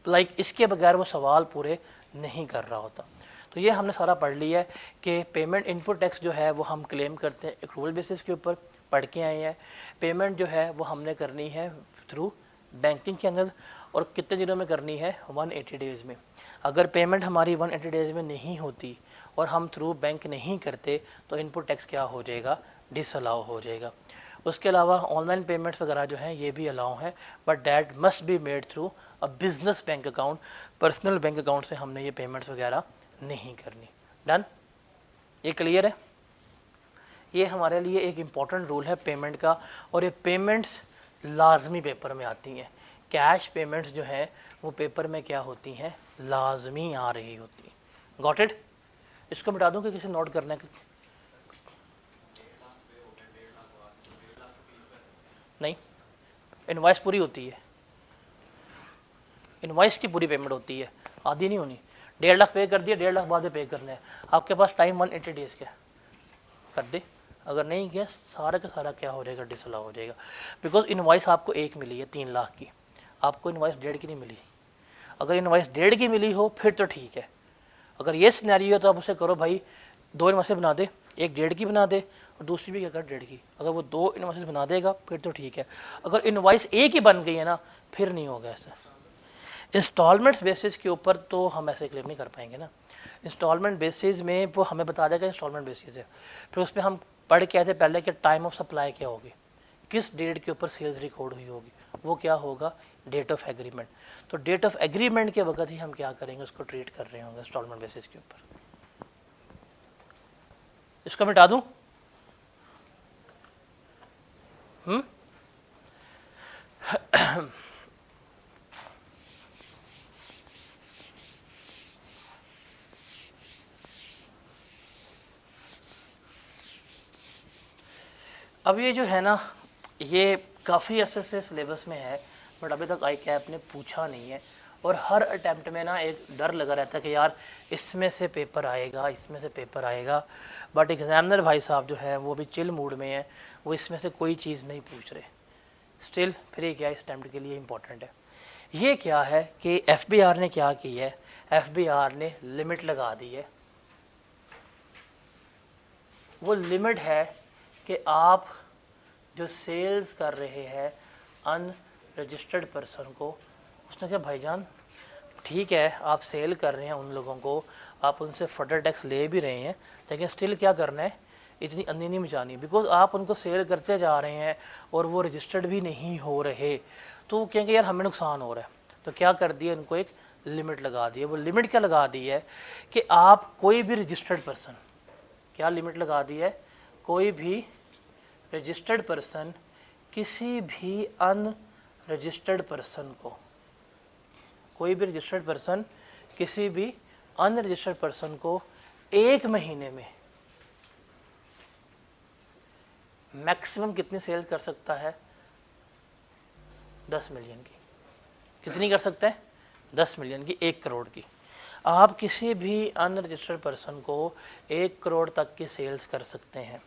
Speaker 1: لائک اس کے بغیر وہ سوال پورے نہیں کر رہا ہوتا. تو یہ ہم نے سارا پڑھ لیا ہے کہ پیمنٹ ان پٹ ٹیکس جو ہے وہ ہم کلیم کرتے ہیں ایکرول بیسس کے اوپر, پڑھ کے آئے ہیں. پیمنٹ جو ہے وہ ہم نے کرنی ہے تھرو بینکنگ چینل, اور کتنے دنوں میں کرنی ہے, 180 ڈیز میں. اگر پیمنٹ ہماری 180 ڈیز میں نہیں ہوتی اور ہم تھرو بینک نہیں کرتے تو ان پٹ ٹیکس کیا ہو جائے گا, ڈس الاؤ ہو جائے گا. اس کے علاوہ آن لائن پیمنٹس وغیرہ جو ہیں یہ بھی الاؤ ہیں, but that must be made through a business bank account. Personal bank account سے ہم نے یہ پیمنٹس وغیرہ نہیں کرنی. ڈن, یہ کلیئر ہے. یہ ہمارے لیے ایک امپورٹنٹ رول ہے پیمنٹ کا, اور یہ پیمنٹس لازمی پیپر میں آتی ہیں. کیش پیمنٹس جو ہیں وہ پیپر میں کیا ہوتی ہیں, لازمی آ رہی ہوتی ہیں. Got it. اس کو بتا دوں کہ کسی نوٹ کرنا ہے, نہیں انوائس پوری ہوتی ہے, انوائس کی پوری پیمنٹ ہوتی ہے, آدھی نہیں ہونی. 1.5 لاکھ پے کر دیا, 1.5 لاکھ بعد میں پے کرنا ہے. آپ کے پاس ٹائم 180 ڈیز کا کر دے, اگر نہیں کیا سارا کا سارا کیا ہو جائے گا, ڈس الاؤ ہو جائے گا. بیکاز انوائس آپ کو ایک ملی ہے 3 لاکھ کی, آپ کو انوائس 1.5 کی نہیں ملی. اگر انوائس 1.5 کی ملی ہو پھر تو ٹھیک ہے. اگر یہ سینیریو ہے تو آپ اسے کرو بھائی 2 انوائسیں بنا دے, ایک 1.5 کی بنا دے اور دوسری بھی کیا کر 1.5 کی. اگر وہ 2 انوائسز بنا دے گا پھر تو ٹھیک ہے. اگر انوائس ایک ہی بن گئی ہے نا پھر نہیں ہوگا ایسا. انسٹالمنٹس بیسس کے اوپر تو ہم ایسے کلیم نہیں کر پائیں گے نا. انسٹالمنٹ بیسس میں وہ ہمیں بتا دے گا انسٹالمنٹ بیسس ہے, پھر اس پہ ہم پڑھ کے آئے تھے پہلے کہ ٹائم آف سپلائی کیا ہوگی, کس ڈیٹ کے اوپر سیلز ریکارڈ ہوئی ہوگی, وہ کیا ہوگا, ڈیٹ آف ایگریمنٹ. تو ڈیٹ آف ایگریمنٹ کے وقت ہی ہم کیا کریں گے, اس کو ٹریٹ کر رہے ہوں گے انسٹالمنٹ بیسس کے اوپر. اس کو مٹا دوں, اب یہ جو ہے نا یہ کافی عرصے سے سلیبس میں ہے, بٹ ابھی تک آئی کیپ نے پوچھا نہیں ہے. اور ہر اٹیمپٹ میں نا ایک ڈر لگا رہتا ہے کہ یار اس میں سے پیپر آئے گا, اس میں سے پیپر آئے گا. بٹ ایگزامنر بھائی صاحب جو ہے وہ بھی چل موڈ میں ہیں, وہ اس میں سے کوئی چیز نہیں پوچھ رہے. اسٹل پھر یہ کیا اس اٹیمپٹ کے لیے امپورٹنٹ ہے. یہ کیا ہے کہ ایف بی آر نے کیا کی ہے, ایف بی آر نے لمٹ لگا دی ہے. وہ لمٹ ہے کہ آپ جو سیلز کر رہے ہیں ان رجسٹرڈ پرسن کو, اس نے کہا بھائی جان ٹھیک ہے آپ سیل کر رہے ہیں ان لوگوں کو, آپ ان سے فڈر ٹیکس لے بھی رہے ہیں, لیکن اسٹل کیا کرنا ہے, اتنی اندھی نہیں مچانی. بیکاز آپ ان کو سیل کرتے جا رہے ہیں اور وہ رجسٹرڈ بھی نہیں ہو رہے, تو کہیں گے یار ہمیں نقصان ہو رہا ہے. تو کیا کر دیا ان کو, ایک لمٹ لگا دی ہے. وہ لمٹ کیا لگا دی ہے کہ آپ کوئی بھی رجسٹرڈ پرسن, کیا لمٹ لگا دی ہے, کوئی بھی رجسٹرڈ پرسن کسی بھی ان رجسٹرڈ پرسن کو, کوئی بھی رجسٹرڈ پرسن کسی بھی ان رجسٹرڈ پرسن کو 1 مہینے میں میکسیمم کتنی سیل کر سکتا ہے, 10 ملین کی. کتنی کر سکتا ہے, 10 ملین کی, 1 کروڑ کی. آپ کسی بھی ان رجسٹرڈ پرسن کو 1 کروڑ تک کی سیلز کر سکتے ہیں.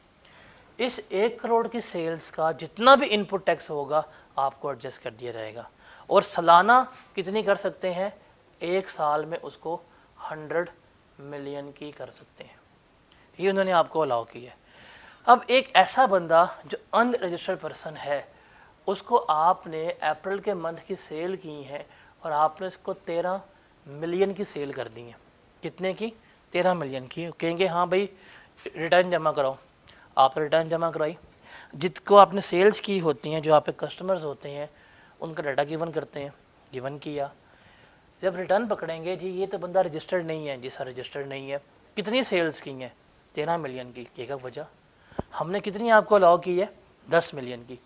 Speaker 1: اس 1 کروڑ کی سیلز کا جتنا بھی ان پٹ ٹیکس ہوگا آپ کو ایڈجسٹ کر دیا جائے گا. اور سالانہ کتنی کر سکتے ہیں, 1 سال میں اس کو 100 ملین کی کر سکتے ہیں. یہ انہوں نے آپ کو الاؤ کی ہے. اب ایک ایسا بندہ جو ان رجسٹرڈ پرسن ہے, اس کو آپ نے اپریل کے منتھ کی سیل کی ہے اور آپ نے اس کو 13 ملین کی سیل کر دی ہیں. کتنے کی, 13 ملین کی. کہیں گے ہاں بھائی ریٹرن جمع کراؤ, آپ ریٹرن جمع کرائی. جت کو آپ نے سیلز کی ہوتی ہیں, جو آپ کے کسٹمرز ہوتے ہیں, ان کا ڈیٹا گیون کرتے ہیں, گیون کیا. جب ریٹرن پکڑیں گے جی یہ تو بندہ رجسٹرڈ نہیں ہے, جی سر رجسٹرڈ نہیں ہے. کتنی سیلز کی ہیں, 13 ملین کی. کہے گا وجہ, ہم نے کتنی آپ کو الاؤ کی ہے, 10 ملین کی.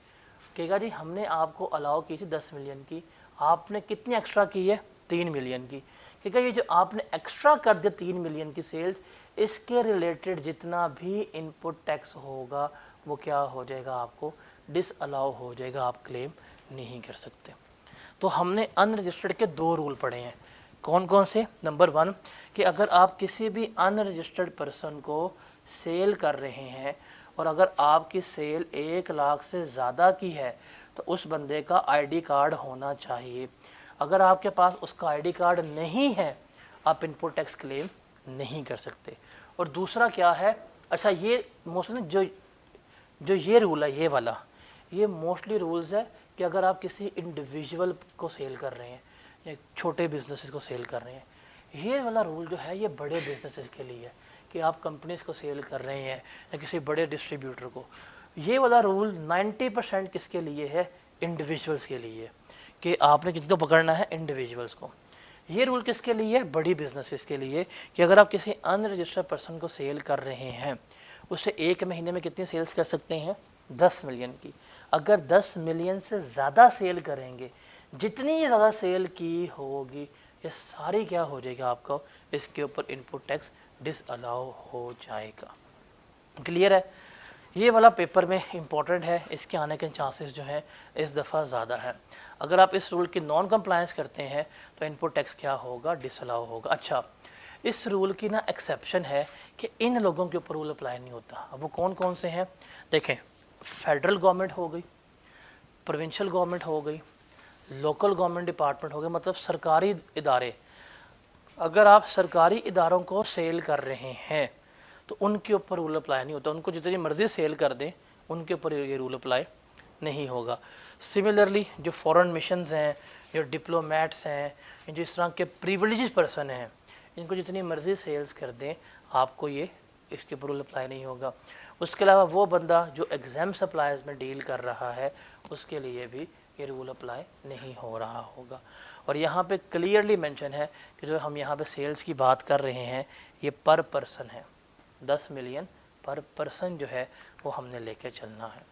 Speaker 1: کہے گا جی ہم نے آپ کو الاؤ کی تھی 10 ملین کی, آپ نے کتنی ایکسٹرا کی ہے, 3 ملین کی، ٹھیک ہے. یہ جو آپ نے ایکسٹرا کر دیا 3 ملین کی سیلز، اس کے ریلیٹڈ جتنا بھی ان پٹ ٹیکس ہوگا وہ کیا ہو جائے گا، آپ کو ڈس الاؤ ہو جائے گا، آپ کلیم نہیں کر سکتے. تو ہم نے ان رجسٹرڈ کے 2 رول پڑھے ہیں. کون کون سے؟ نمبر 1 کہ اگر آپ کسی بھی ان رجسٹرڈ پرسن کو سیل کر رہے ہیں اور اگر آپ کی سیل 1 لاکھ سے زیادہ کی ہے تو اس بندے کا آئی ڈی کارڈ ہونا چاہیے. اگر آپ کے پاس اس کا آئی ڈی کارڈ نہیں ہے آپ انپٹ ٹیکس کلیم نہیں کر سکتے. اور دوسرا کیا ہے، اچھا یہ موسٹلی جو یہ رول ہے یہ والا، یہ موسٹلی رولز ہے کہ اگر آپ کسی انڈیویژول کو سیل کر رہے ہیں یا چھوٹے بزنسز کو سیل کر رہے ہیں، یہ والا رول جو ہے یہ بڑے بزنسز کے لیے ہے کہ آپ کمپنیز کو سیل کر رہے ہیں یا کسی بڑے ڈسٹریبیوٹر کو. یہ والا رول 90% کس کے لیے ہے؟ انڈیویژولس کے لیے، کہ آپ نے کن کو پکڑنا ہے؟ انڈیویژولس کو. یہ رول کس کے لیے؟ بڑی بزنسز کے لیے، کہ اگر آپ کسی ان رجسٹرڈ پرسن کو سیل کر رہے ہیں اسے 1 مہینے میں کتنی سیلز کر سکتے ہیں؟ 10 ملین کی. اگر 10 ملین سے زیادہ سیل کریں گے، جتنی زیادہ سیل کی ہوگی یہ ساری کیا ہو جائے گا، آپ کو اس کے اوپر انپٹ ٹیکس ڈس الاؤ ہو جائے گا. کلیئر ہے؟ یہ والا پیپر میں امپورٹنٹ ہے، اس کے آنے کے چانسز جو ہیں اس دفعہ زیادہ ہے. اگر آپ اس رول کی نان کمپلائنس کرتے ہیں تو انپٹ ٹیکس کیا ہوگا؟ ڈس الاؤ ہوگا. اچھا اس رول کی نا ایکسیپشن ہے کہ ان لوگوں کے اوپر رول اپلائی نہیں ہوتا. اب وہ کون کون سے ہیں؟ دیکھیں، فیڈرل گورنمنٹ ہو گئی، پروونشل گورنمنٹ ہو گئی، لوکل گورنمنٹ ڈپارٹمنٹ ہو گئے، مطلب سرکاری ادارے. اگر آپ سرکاری اداروں کو سیل کر رہے ہیں تو ان کے اوپر رول اپلائی نہیں ہوتا. ان کو جتنی مرضی سیل کر دیں ان کے اوپر یہ رول اپلائی نہیں ہوگا. سملرلی جو فورن مشنز ہیں، جو ڈپلومیٹس ہیں، جو اس طرح کے پریولیجز پرسن ہیں، ان کو جتنی مرضی سیلز کر دیں آپ کو یہ اس کے اوپر رول اپلائی نہیں ہوگا. اس کے علاوہ وہ بندہ جو ایگزام سپلائز میں ڈیل کر رہا ہے اس کے لیے بھی یہ رول اپلائی نہیں ہو رہا ہوگا. اور یہاں پہ کلیئرلی مینشن ہے کہ جو ہم یہاں پہ سیلز کی بات کر رہے ہیں یہ پر پرسن ہے، 10 ملین پر پرسن جو ہے وہ ہم نے لے کے چلنا ہے.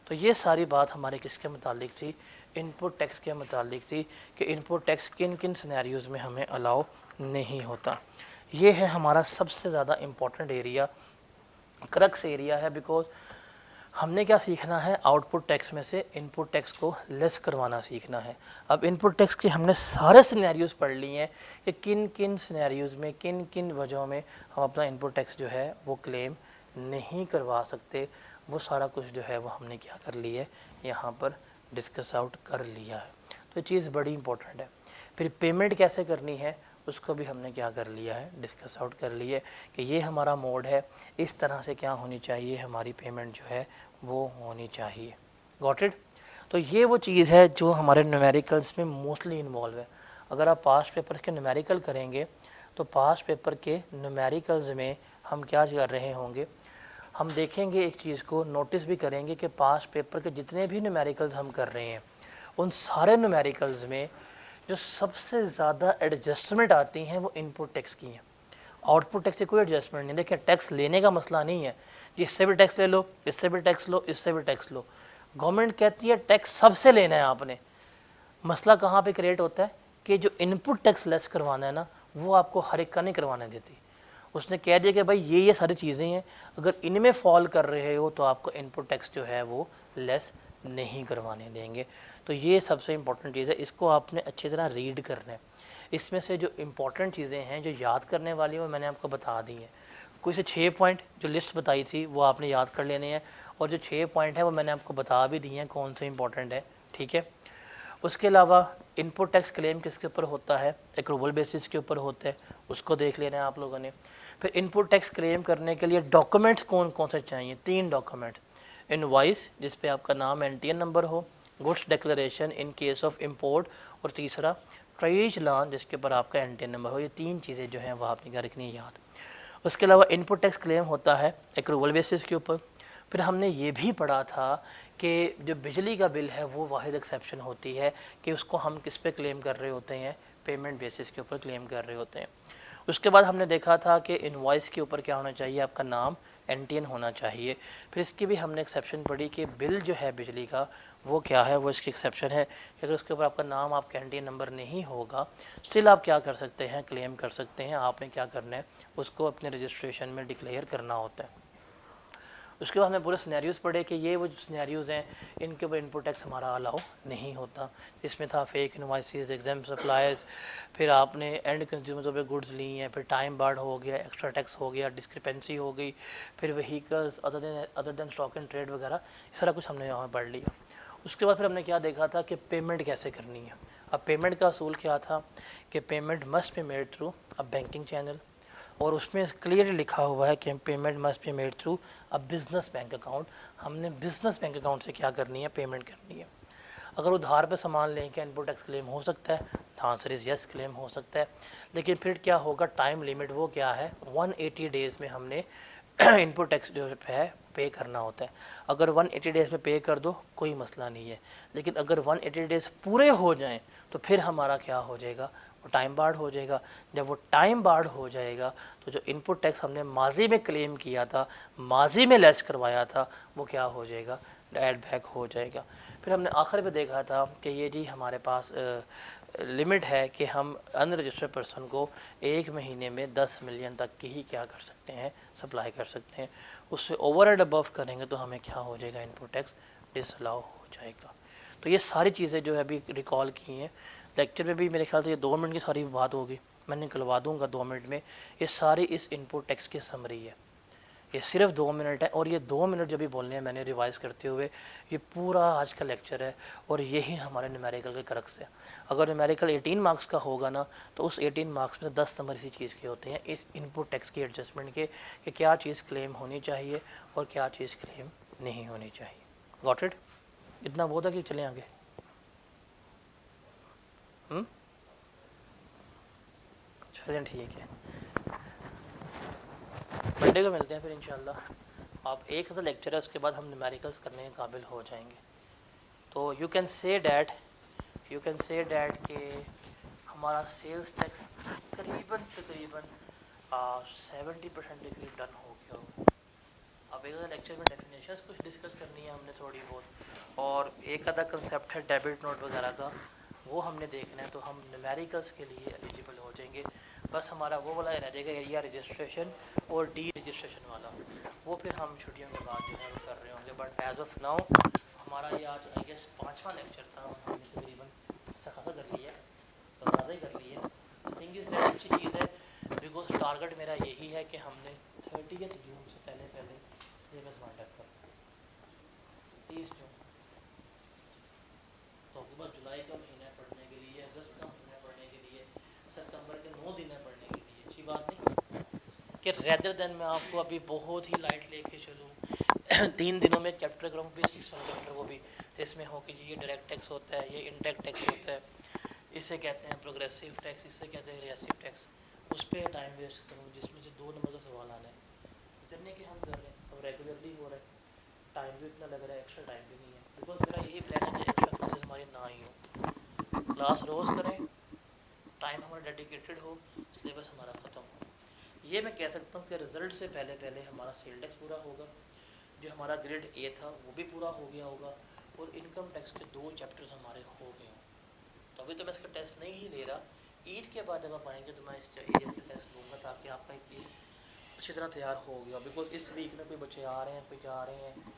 Speaker 1: تو یہ ساری بات ہمارے کس کے متعلق تھی؟ انپٹ ٹیکس کے متعلق تھی کہ انپٹ ٹیکس کن کن سینیریوز میں ہمیں الاؤ نہیں ہوتا. یہ ہے ہمارا سب سے زیادہ امپورٹنٹ ایریا، کرکس ایریا ہے، بیکاز ہم نے کیا سیکھنا ہے؟ آؤٹ پٹ ٹیکس میں سے انپٹ ٹیکس کو لیس کروانا سیکھنا ہے. اب انپٹ ٹیکس کے ہم نے سارے سینیریوز پڑھ لی ہیں کہ کن کن سینیریوز میں کن کن وجہوں میں ہم اپنا انپٹ ٹیکس جو ہے وہ کلیم نہیں کروا سکتے. وہ سارا کچھ جو ہے وہ ہم نے کیا کر لیا ہے، یہاں پر ڈسکس آؤٹ کر لیا ہے. تو یہ چیز بڑی امپورٹنٹ ہے. پھر پیمنٹ کیسے کرنی ہے اس کو بھی ہم نے کیا کر لیا ہے، ڈسکس آؤٹ کر لیا ہے کہ یہ ہمارا موڈ ہے، اس طرح سے کیا ہونی چاہیے، ہماری پیمنٹ جو ہے وہ ہونی چاہیے. Got it? تو یہ وہ چیز ہے جو ہمارے نیومیریکلس میں موسٹلی انوالو ہے. اگر آپ پاسٹ پیپر کے نیومیریکل کریں گے تو پاسٹ پیپر کے نیومیریکلز میں ہم کیا کر رہے ہوں گے، ہم دیکھیں گے ایک چیز کو نوٹس بھی کریں گے کہ پاسٹ پیپر کے جتنے بھی نیومیریکلز ہم کر رہے ہیں ان سارے نیومیریکلز میں جو سب سے زیادہ ایڈجسٹمنٹ آتی ہیں وہ انپٹ ٹیکس کی ہیں. آؤٹ پٹ ٹیکس سے کوئی ایڈجسٹمنٹ نہیں. دیکھیں ٹیکس لینے کا مسئلہ نہیں ہے کہ اس سے بھی ٹیکس لے لو، اس سے بھی ٹیکس لو، اس سے بھی ٹیکس لو. گورنمنٹ کہتی ہے ٹیکس سب سے لینا ہے آپ نے. مسئلہ کہاں پہ کریٹ ہوتا ہے کہ جو انپٹ ٹیکس لیس کروانا ہے نا وہ آپ کو ہر ایک کا نہیں کروانے دیتی. اس نے کہہ دیا کہ بھائی یہ ساری چیزیں ہیں، اگر ان میں فال کر رہے ہو تو آپ کو انپٹ ٹیکس جو ہے وہ لیس نہیں کروانے دیں گے. تو یہ سب سے امپورٹنٹ چیز ہے، اس کو آپ نے اچھی طرح ریڈ کرنا ہے. اس میں سے جو امپورٹنٹ چیزیں ہیں جو یاد کرنے والی ہیں وہ میں نے آپ کو بتا دی ہیں. کوئی سے 6 پوائنٹ جو لسٹ بتائی تھی وہ آپ نے یاد کر لینے ہیں، اور جو 6 پوائنٹ ہیں وہ میں نے آپ کو بتا بھی دی ہیں کون سے امپورٹنٹ ہے. ٹھیک ہے؟ اس کے علاوہ انپٹ ٹیکس کلیم کس کے اوپر ہوتا ہے؟ ایکروول بیسس کے اوپر ہوتا ہے، اس کو دیکھ لینا ہے آپ لوگوں نے. پھر انپٹ ٹیکس کلیم کرنے کے لیے ڈاکومنٹس کون کون سے چاہیے؟ 3 ڈاکومنٹ. انوائس جس پہ آپ کا نام این ٹی این نمبر ہو، goods declaration in case of import, اور تیسرا ٹریڈ چلان جس کے اوپر آپ کا این ٹی این نمبر ہو. یہ 3 چیزیں جو ہیں وہ آپ نے کیا رکھنی ہے یاد. اس کے علاوہ انپٹ ٹیکس کلیم ہوتا ہے ایکروول بیسس کے اوپر. پھر ہم نے یہ بھی پڑھا تھا کہ جو بجلی کا بل ہے وہ واحد ایکسیپشن ہوتی ہے کہ اس کو ہم کس پہ کلیم کر رہے ہوتے ہیں؟ پیمنٹ بیسس کے اوپر کلیم کر رہے ہوتے ہیں. اس کے بعد ہم نے دیکھا تھا کہ انوائس کے اوپر کیا ہونا چاہیے, آپ کا نام NTN ہونا چاہیے. پھر اس کی بھی ہم نے ایکسیپشن پڑھی کہ بل جو ہے بجلی کا وہ کیا ہے, وہ اس کی ایکسیپشن ہے کہ اگر اس کے اوپر آپ کا نام, آپ کا NTN نمبر نہیں ہوگا, اسٹل آپ کیا کر سکتے ہیں, کلیم کر سکتے ہیں. آپ نے کیا کرنا ہے, اس کو اپنے رجسٹریشن میں ڈکلیئر کرنا ہوتا ہے. اس کے بعد ہم نے پورے سینیریوز پڑھے کہ یہ وہ جو سینیریوز ہیں ان کے اوپر انپٹ ٹیکس ہمارا الاؤ نہیں ہوتا. اس میں تھا فیک انوائسز, ایگزام سپلائز, پھر آپ نے اینڈ کنزیومرز پہ گڈز لی ہیں, پھر ٹائم بارڈ ہو گیا, ایکسٹرا ٹیکس ہو گیا, ڈسکرپنسی ہو گئی, پھر vehicles other than stock and trade وغیرہ, اس طرح کچھ ہم نے یہاں پڑھ لیا. اس کے بعد پھر ہم نے کیا دیکھا تھا کہ پیمنٹ کیسے کرنی ہے. اب پیمنٹ کا اصول کیا تھا کہ payment must be made through a banking channel, اور اس میں کلیئرلی لکھا ہوا ہے کہ payment must be made through a business bank account. ہم نے بزنس بینک اکاؤنٹ سے کیا کرنی ہے, پیمنٹ کرنی ہے. اگر ادھار پہ سامان لیں کہ انپٹ ٹیکس کلیم ہو سکتا ہے, آنسر از یس, کلیم ہو سکتا ہے. لیکن پھر کیا ہوگا, ٹائم لیمٹ وہ کیا ہے, 180 ڈیز میں ہم نے انپٹ ٹیکس جو ہے پے کرنا ہوتا ہے. اگر 180 ڈیز میں پے کر دو کوئی مسئلہ نہیں ہے, لیکن اگر 180 ڈیز پورے ہو جائیں تو پھر ہمارا کیا ہو جائے گا, وہ ٹائم بارڈ ہو جائے گا. جب وہ ٹائم بارڈ ہو جائے گا تو جو انپٹ ٹیکس ہم نے ماضی میں کلیم کیا تھا, ماضی میں لیس کروایا تھا, وہ کیا ہو جائے گا, ایڈ بیک ہو جائے گا. پھر ہم نے آخر پہ دیکھا تھا کہ یہ جی ہمارے پاس لمٹ ہے کہ ہم ان رجسٹرڈ پرسن کو 1 مہینے میں 10 ملین تک کی ہی کیا کر سکتے ہیں, سپلائی کر سکتے ہیں. اس سے اوور اینڈ ابو کریں گے تو ہمیں کیا ہو جائے گا, انپٹ ٹیکس ڈس الاؤ ہو جائے گا. تو یہ ساری چیزیں جو ہے ابھی ریکال کی ہیں لیکچر میں بھی, میرے خیال سے یہ 2 منٹ کی ساری بات ہوگی, میں نکلوا دوں گا 2 منٹ میں. یہ ساری اس انپٹ ٹیکس کی سمری ہے, یہ صرف 2 منٹ ہے. اور یہ 2 منٹ جو بھی بولنے ہیں میں نے ریوائز کرتے ہوئے, یہ پورا آج کا لیکچر ہے, اور یہی ہمارے نیومیریکل کے کرکس ہے. اگر نیومیریکل 18 مارکس کا ہوگا نا, تو اس 18 مارکس میں 10 نمبر اسی چیز کے ہوتے ہیں, اس انپٹ ٹیکس کی ایڈجسٹمنٹ کے, کہ کیا چیز کلیم ہونی چاہیے اور کیا چیز کلیم نہیں ہونی چاہیے. Got it? اتنا بہت ہے کہ چلیں آگے. چلیں ٹھیک ہے, منڈے کو ملتے ہیں پھر انشاءاللہ. آپ ایک ہفتہ لیکچر ہے, اس کے بعد ہم نیومیریکلس کرنے کے قابل ہو جائیں گے. تو یو کین سے دیٹ کہ ہمارا سیلز ٹیکس تقریباً 70% کے قریب ڈن ہو گیا ہو. اب ایک لیکچر میں ڈیفینیشنس کچھ ڈسکس کرنی ہے ہم نے تھوڑی بہت, اور ایک آدھا کنسیپٹ ہے ڈیبٹ نوٹ وغیرہ کا, وہ ہم نے دیکھنا ہے. تو ہم نیومیریکلس کے لیے ایلیجیبل ہو جائیں گے. بس ہمارا وہ والا رہ جائے گا ایریا رجسٹریشن اور ڈی رجسٹریشن والا, وہ پھر ہم چھٹیوں کے بعد جو ہے وہ کر رہے ہوں گے. بٹ ایز آف ناؤ ہمارا یہ آج آئی گیس 5واں لیکچر تھا, ہم نے تقریباً اچھا خاصا کر لیا ہے, اندازہ ہی کر لی ہے. تھنگ از دیٹ اچھی چیز ہے, بیکاز ٹارگیٹ میرا یہی ہے کہ ہم نے 30 جون سے پہلے سلیبس وائنڈ اپ کرنا, 30 جون. تو کے بعد جولائی کا مہینہ ہے پڑھنے کے لیے, اگست کا مہینہ ہے پڑھنے کے لیے, ستمبر کے 9 دن ہے پڑھنے کے لیے. اچھی بات نہیں کہ ریدر دین میں آپ کو ابھی بہت ہی لائٹ لے کے چلوں, 3 دنوں میں چیپٹر کروں, بیسکس والا چیپٹر وہ بھی اس میں ہو کہ یہ ڈائریکٹ ٹیکس ہوتا ہے, یہ انڈائریکٹ ٹیکس ہوتا ہے, اسے کہتے ہیں پروگریسو ٹیکس, اسے کہتے ہیں ریگریسو ٹیکس. اس پہ ٹائم ویسٹ کروں جس میں سے 2 نمبر کا سوال آنا ہے. اتنے کہ ہم کر رہے ہیں, اب ریگولرلی ہو رہا ہے, ٹائم بھی اتنا لگ رہا ہے, ایکسٹرا ٹائم بھی نہیں ہے. بیکاز میرا یہی پلان ہے کہ ایکسٹرا کلاسز ہماری نہ ہی ہوں, کلاس روز کریں, ٹائم ہمارا ڈیڈیکیٹڈ ہو, سلیبس ہمارا ختم ہو. یہ میں کہہ سکتا ہوں کہ رزلٹ سے پہلے ہمارا سیل ٹیکس پورا ہوگا, جو ہمارا گریڈ اے تھا وہ بھی پورا ہو گیا ہوگا, اور انکم ٹیکس کے 2 چیپٹرز ہمارے ہو گئے ہوں. تو ابھی تو میں اس کا ٹیسٹ نہیں ہی لے رہا, عید کے بعد جب آپ آئیں گے تو میں اس ایریا کا ٹیسٹ لوں گا, تاکہ آپ کا ایک اچھی طرح تیار ہو گیا. بیکاز اس ویک میں کوئی بچے آ رہے ہیں, کوئی جا رہے ہیں,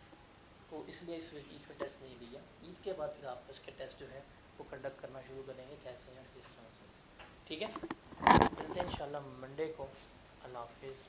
Speaker 1: تو اس لیے اس ویک کا ٹیسٹ نہیں لیا. عید کے بعد پھر آپ اس کے ٹیسٹ جو ہے وہ کنڈکٹ کرنا شروع کریں گے, کیسے ہیں کس طرح سے. ٹھیک ہے, ملتے ہیں انشاءاللہ منڈے کو. اللہ حافظ.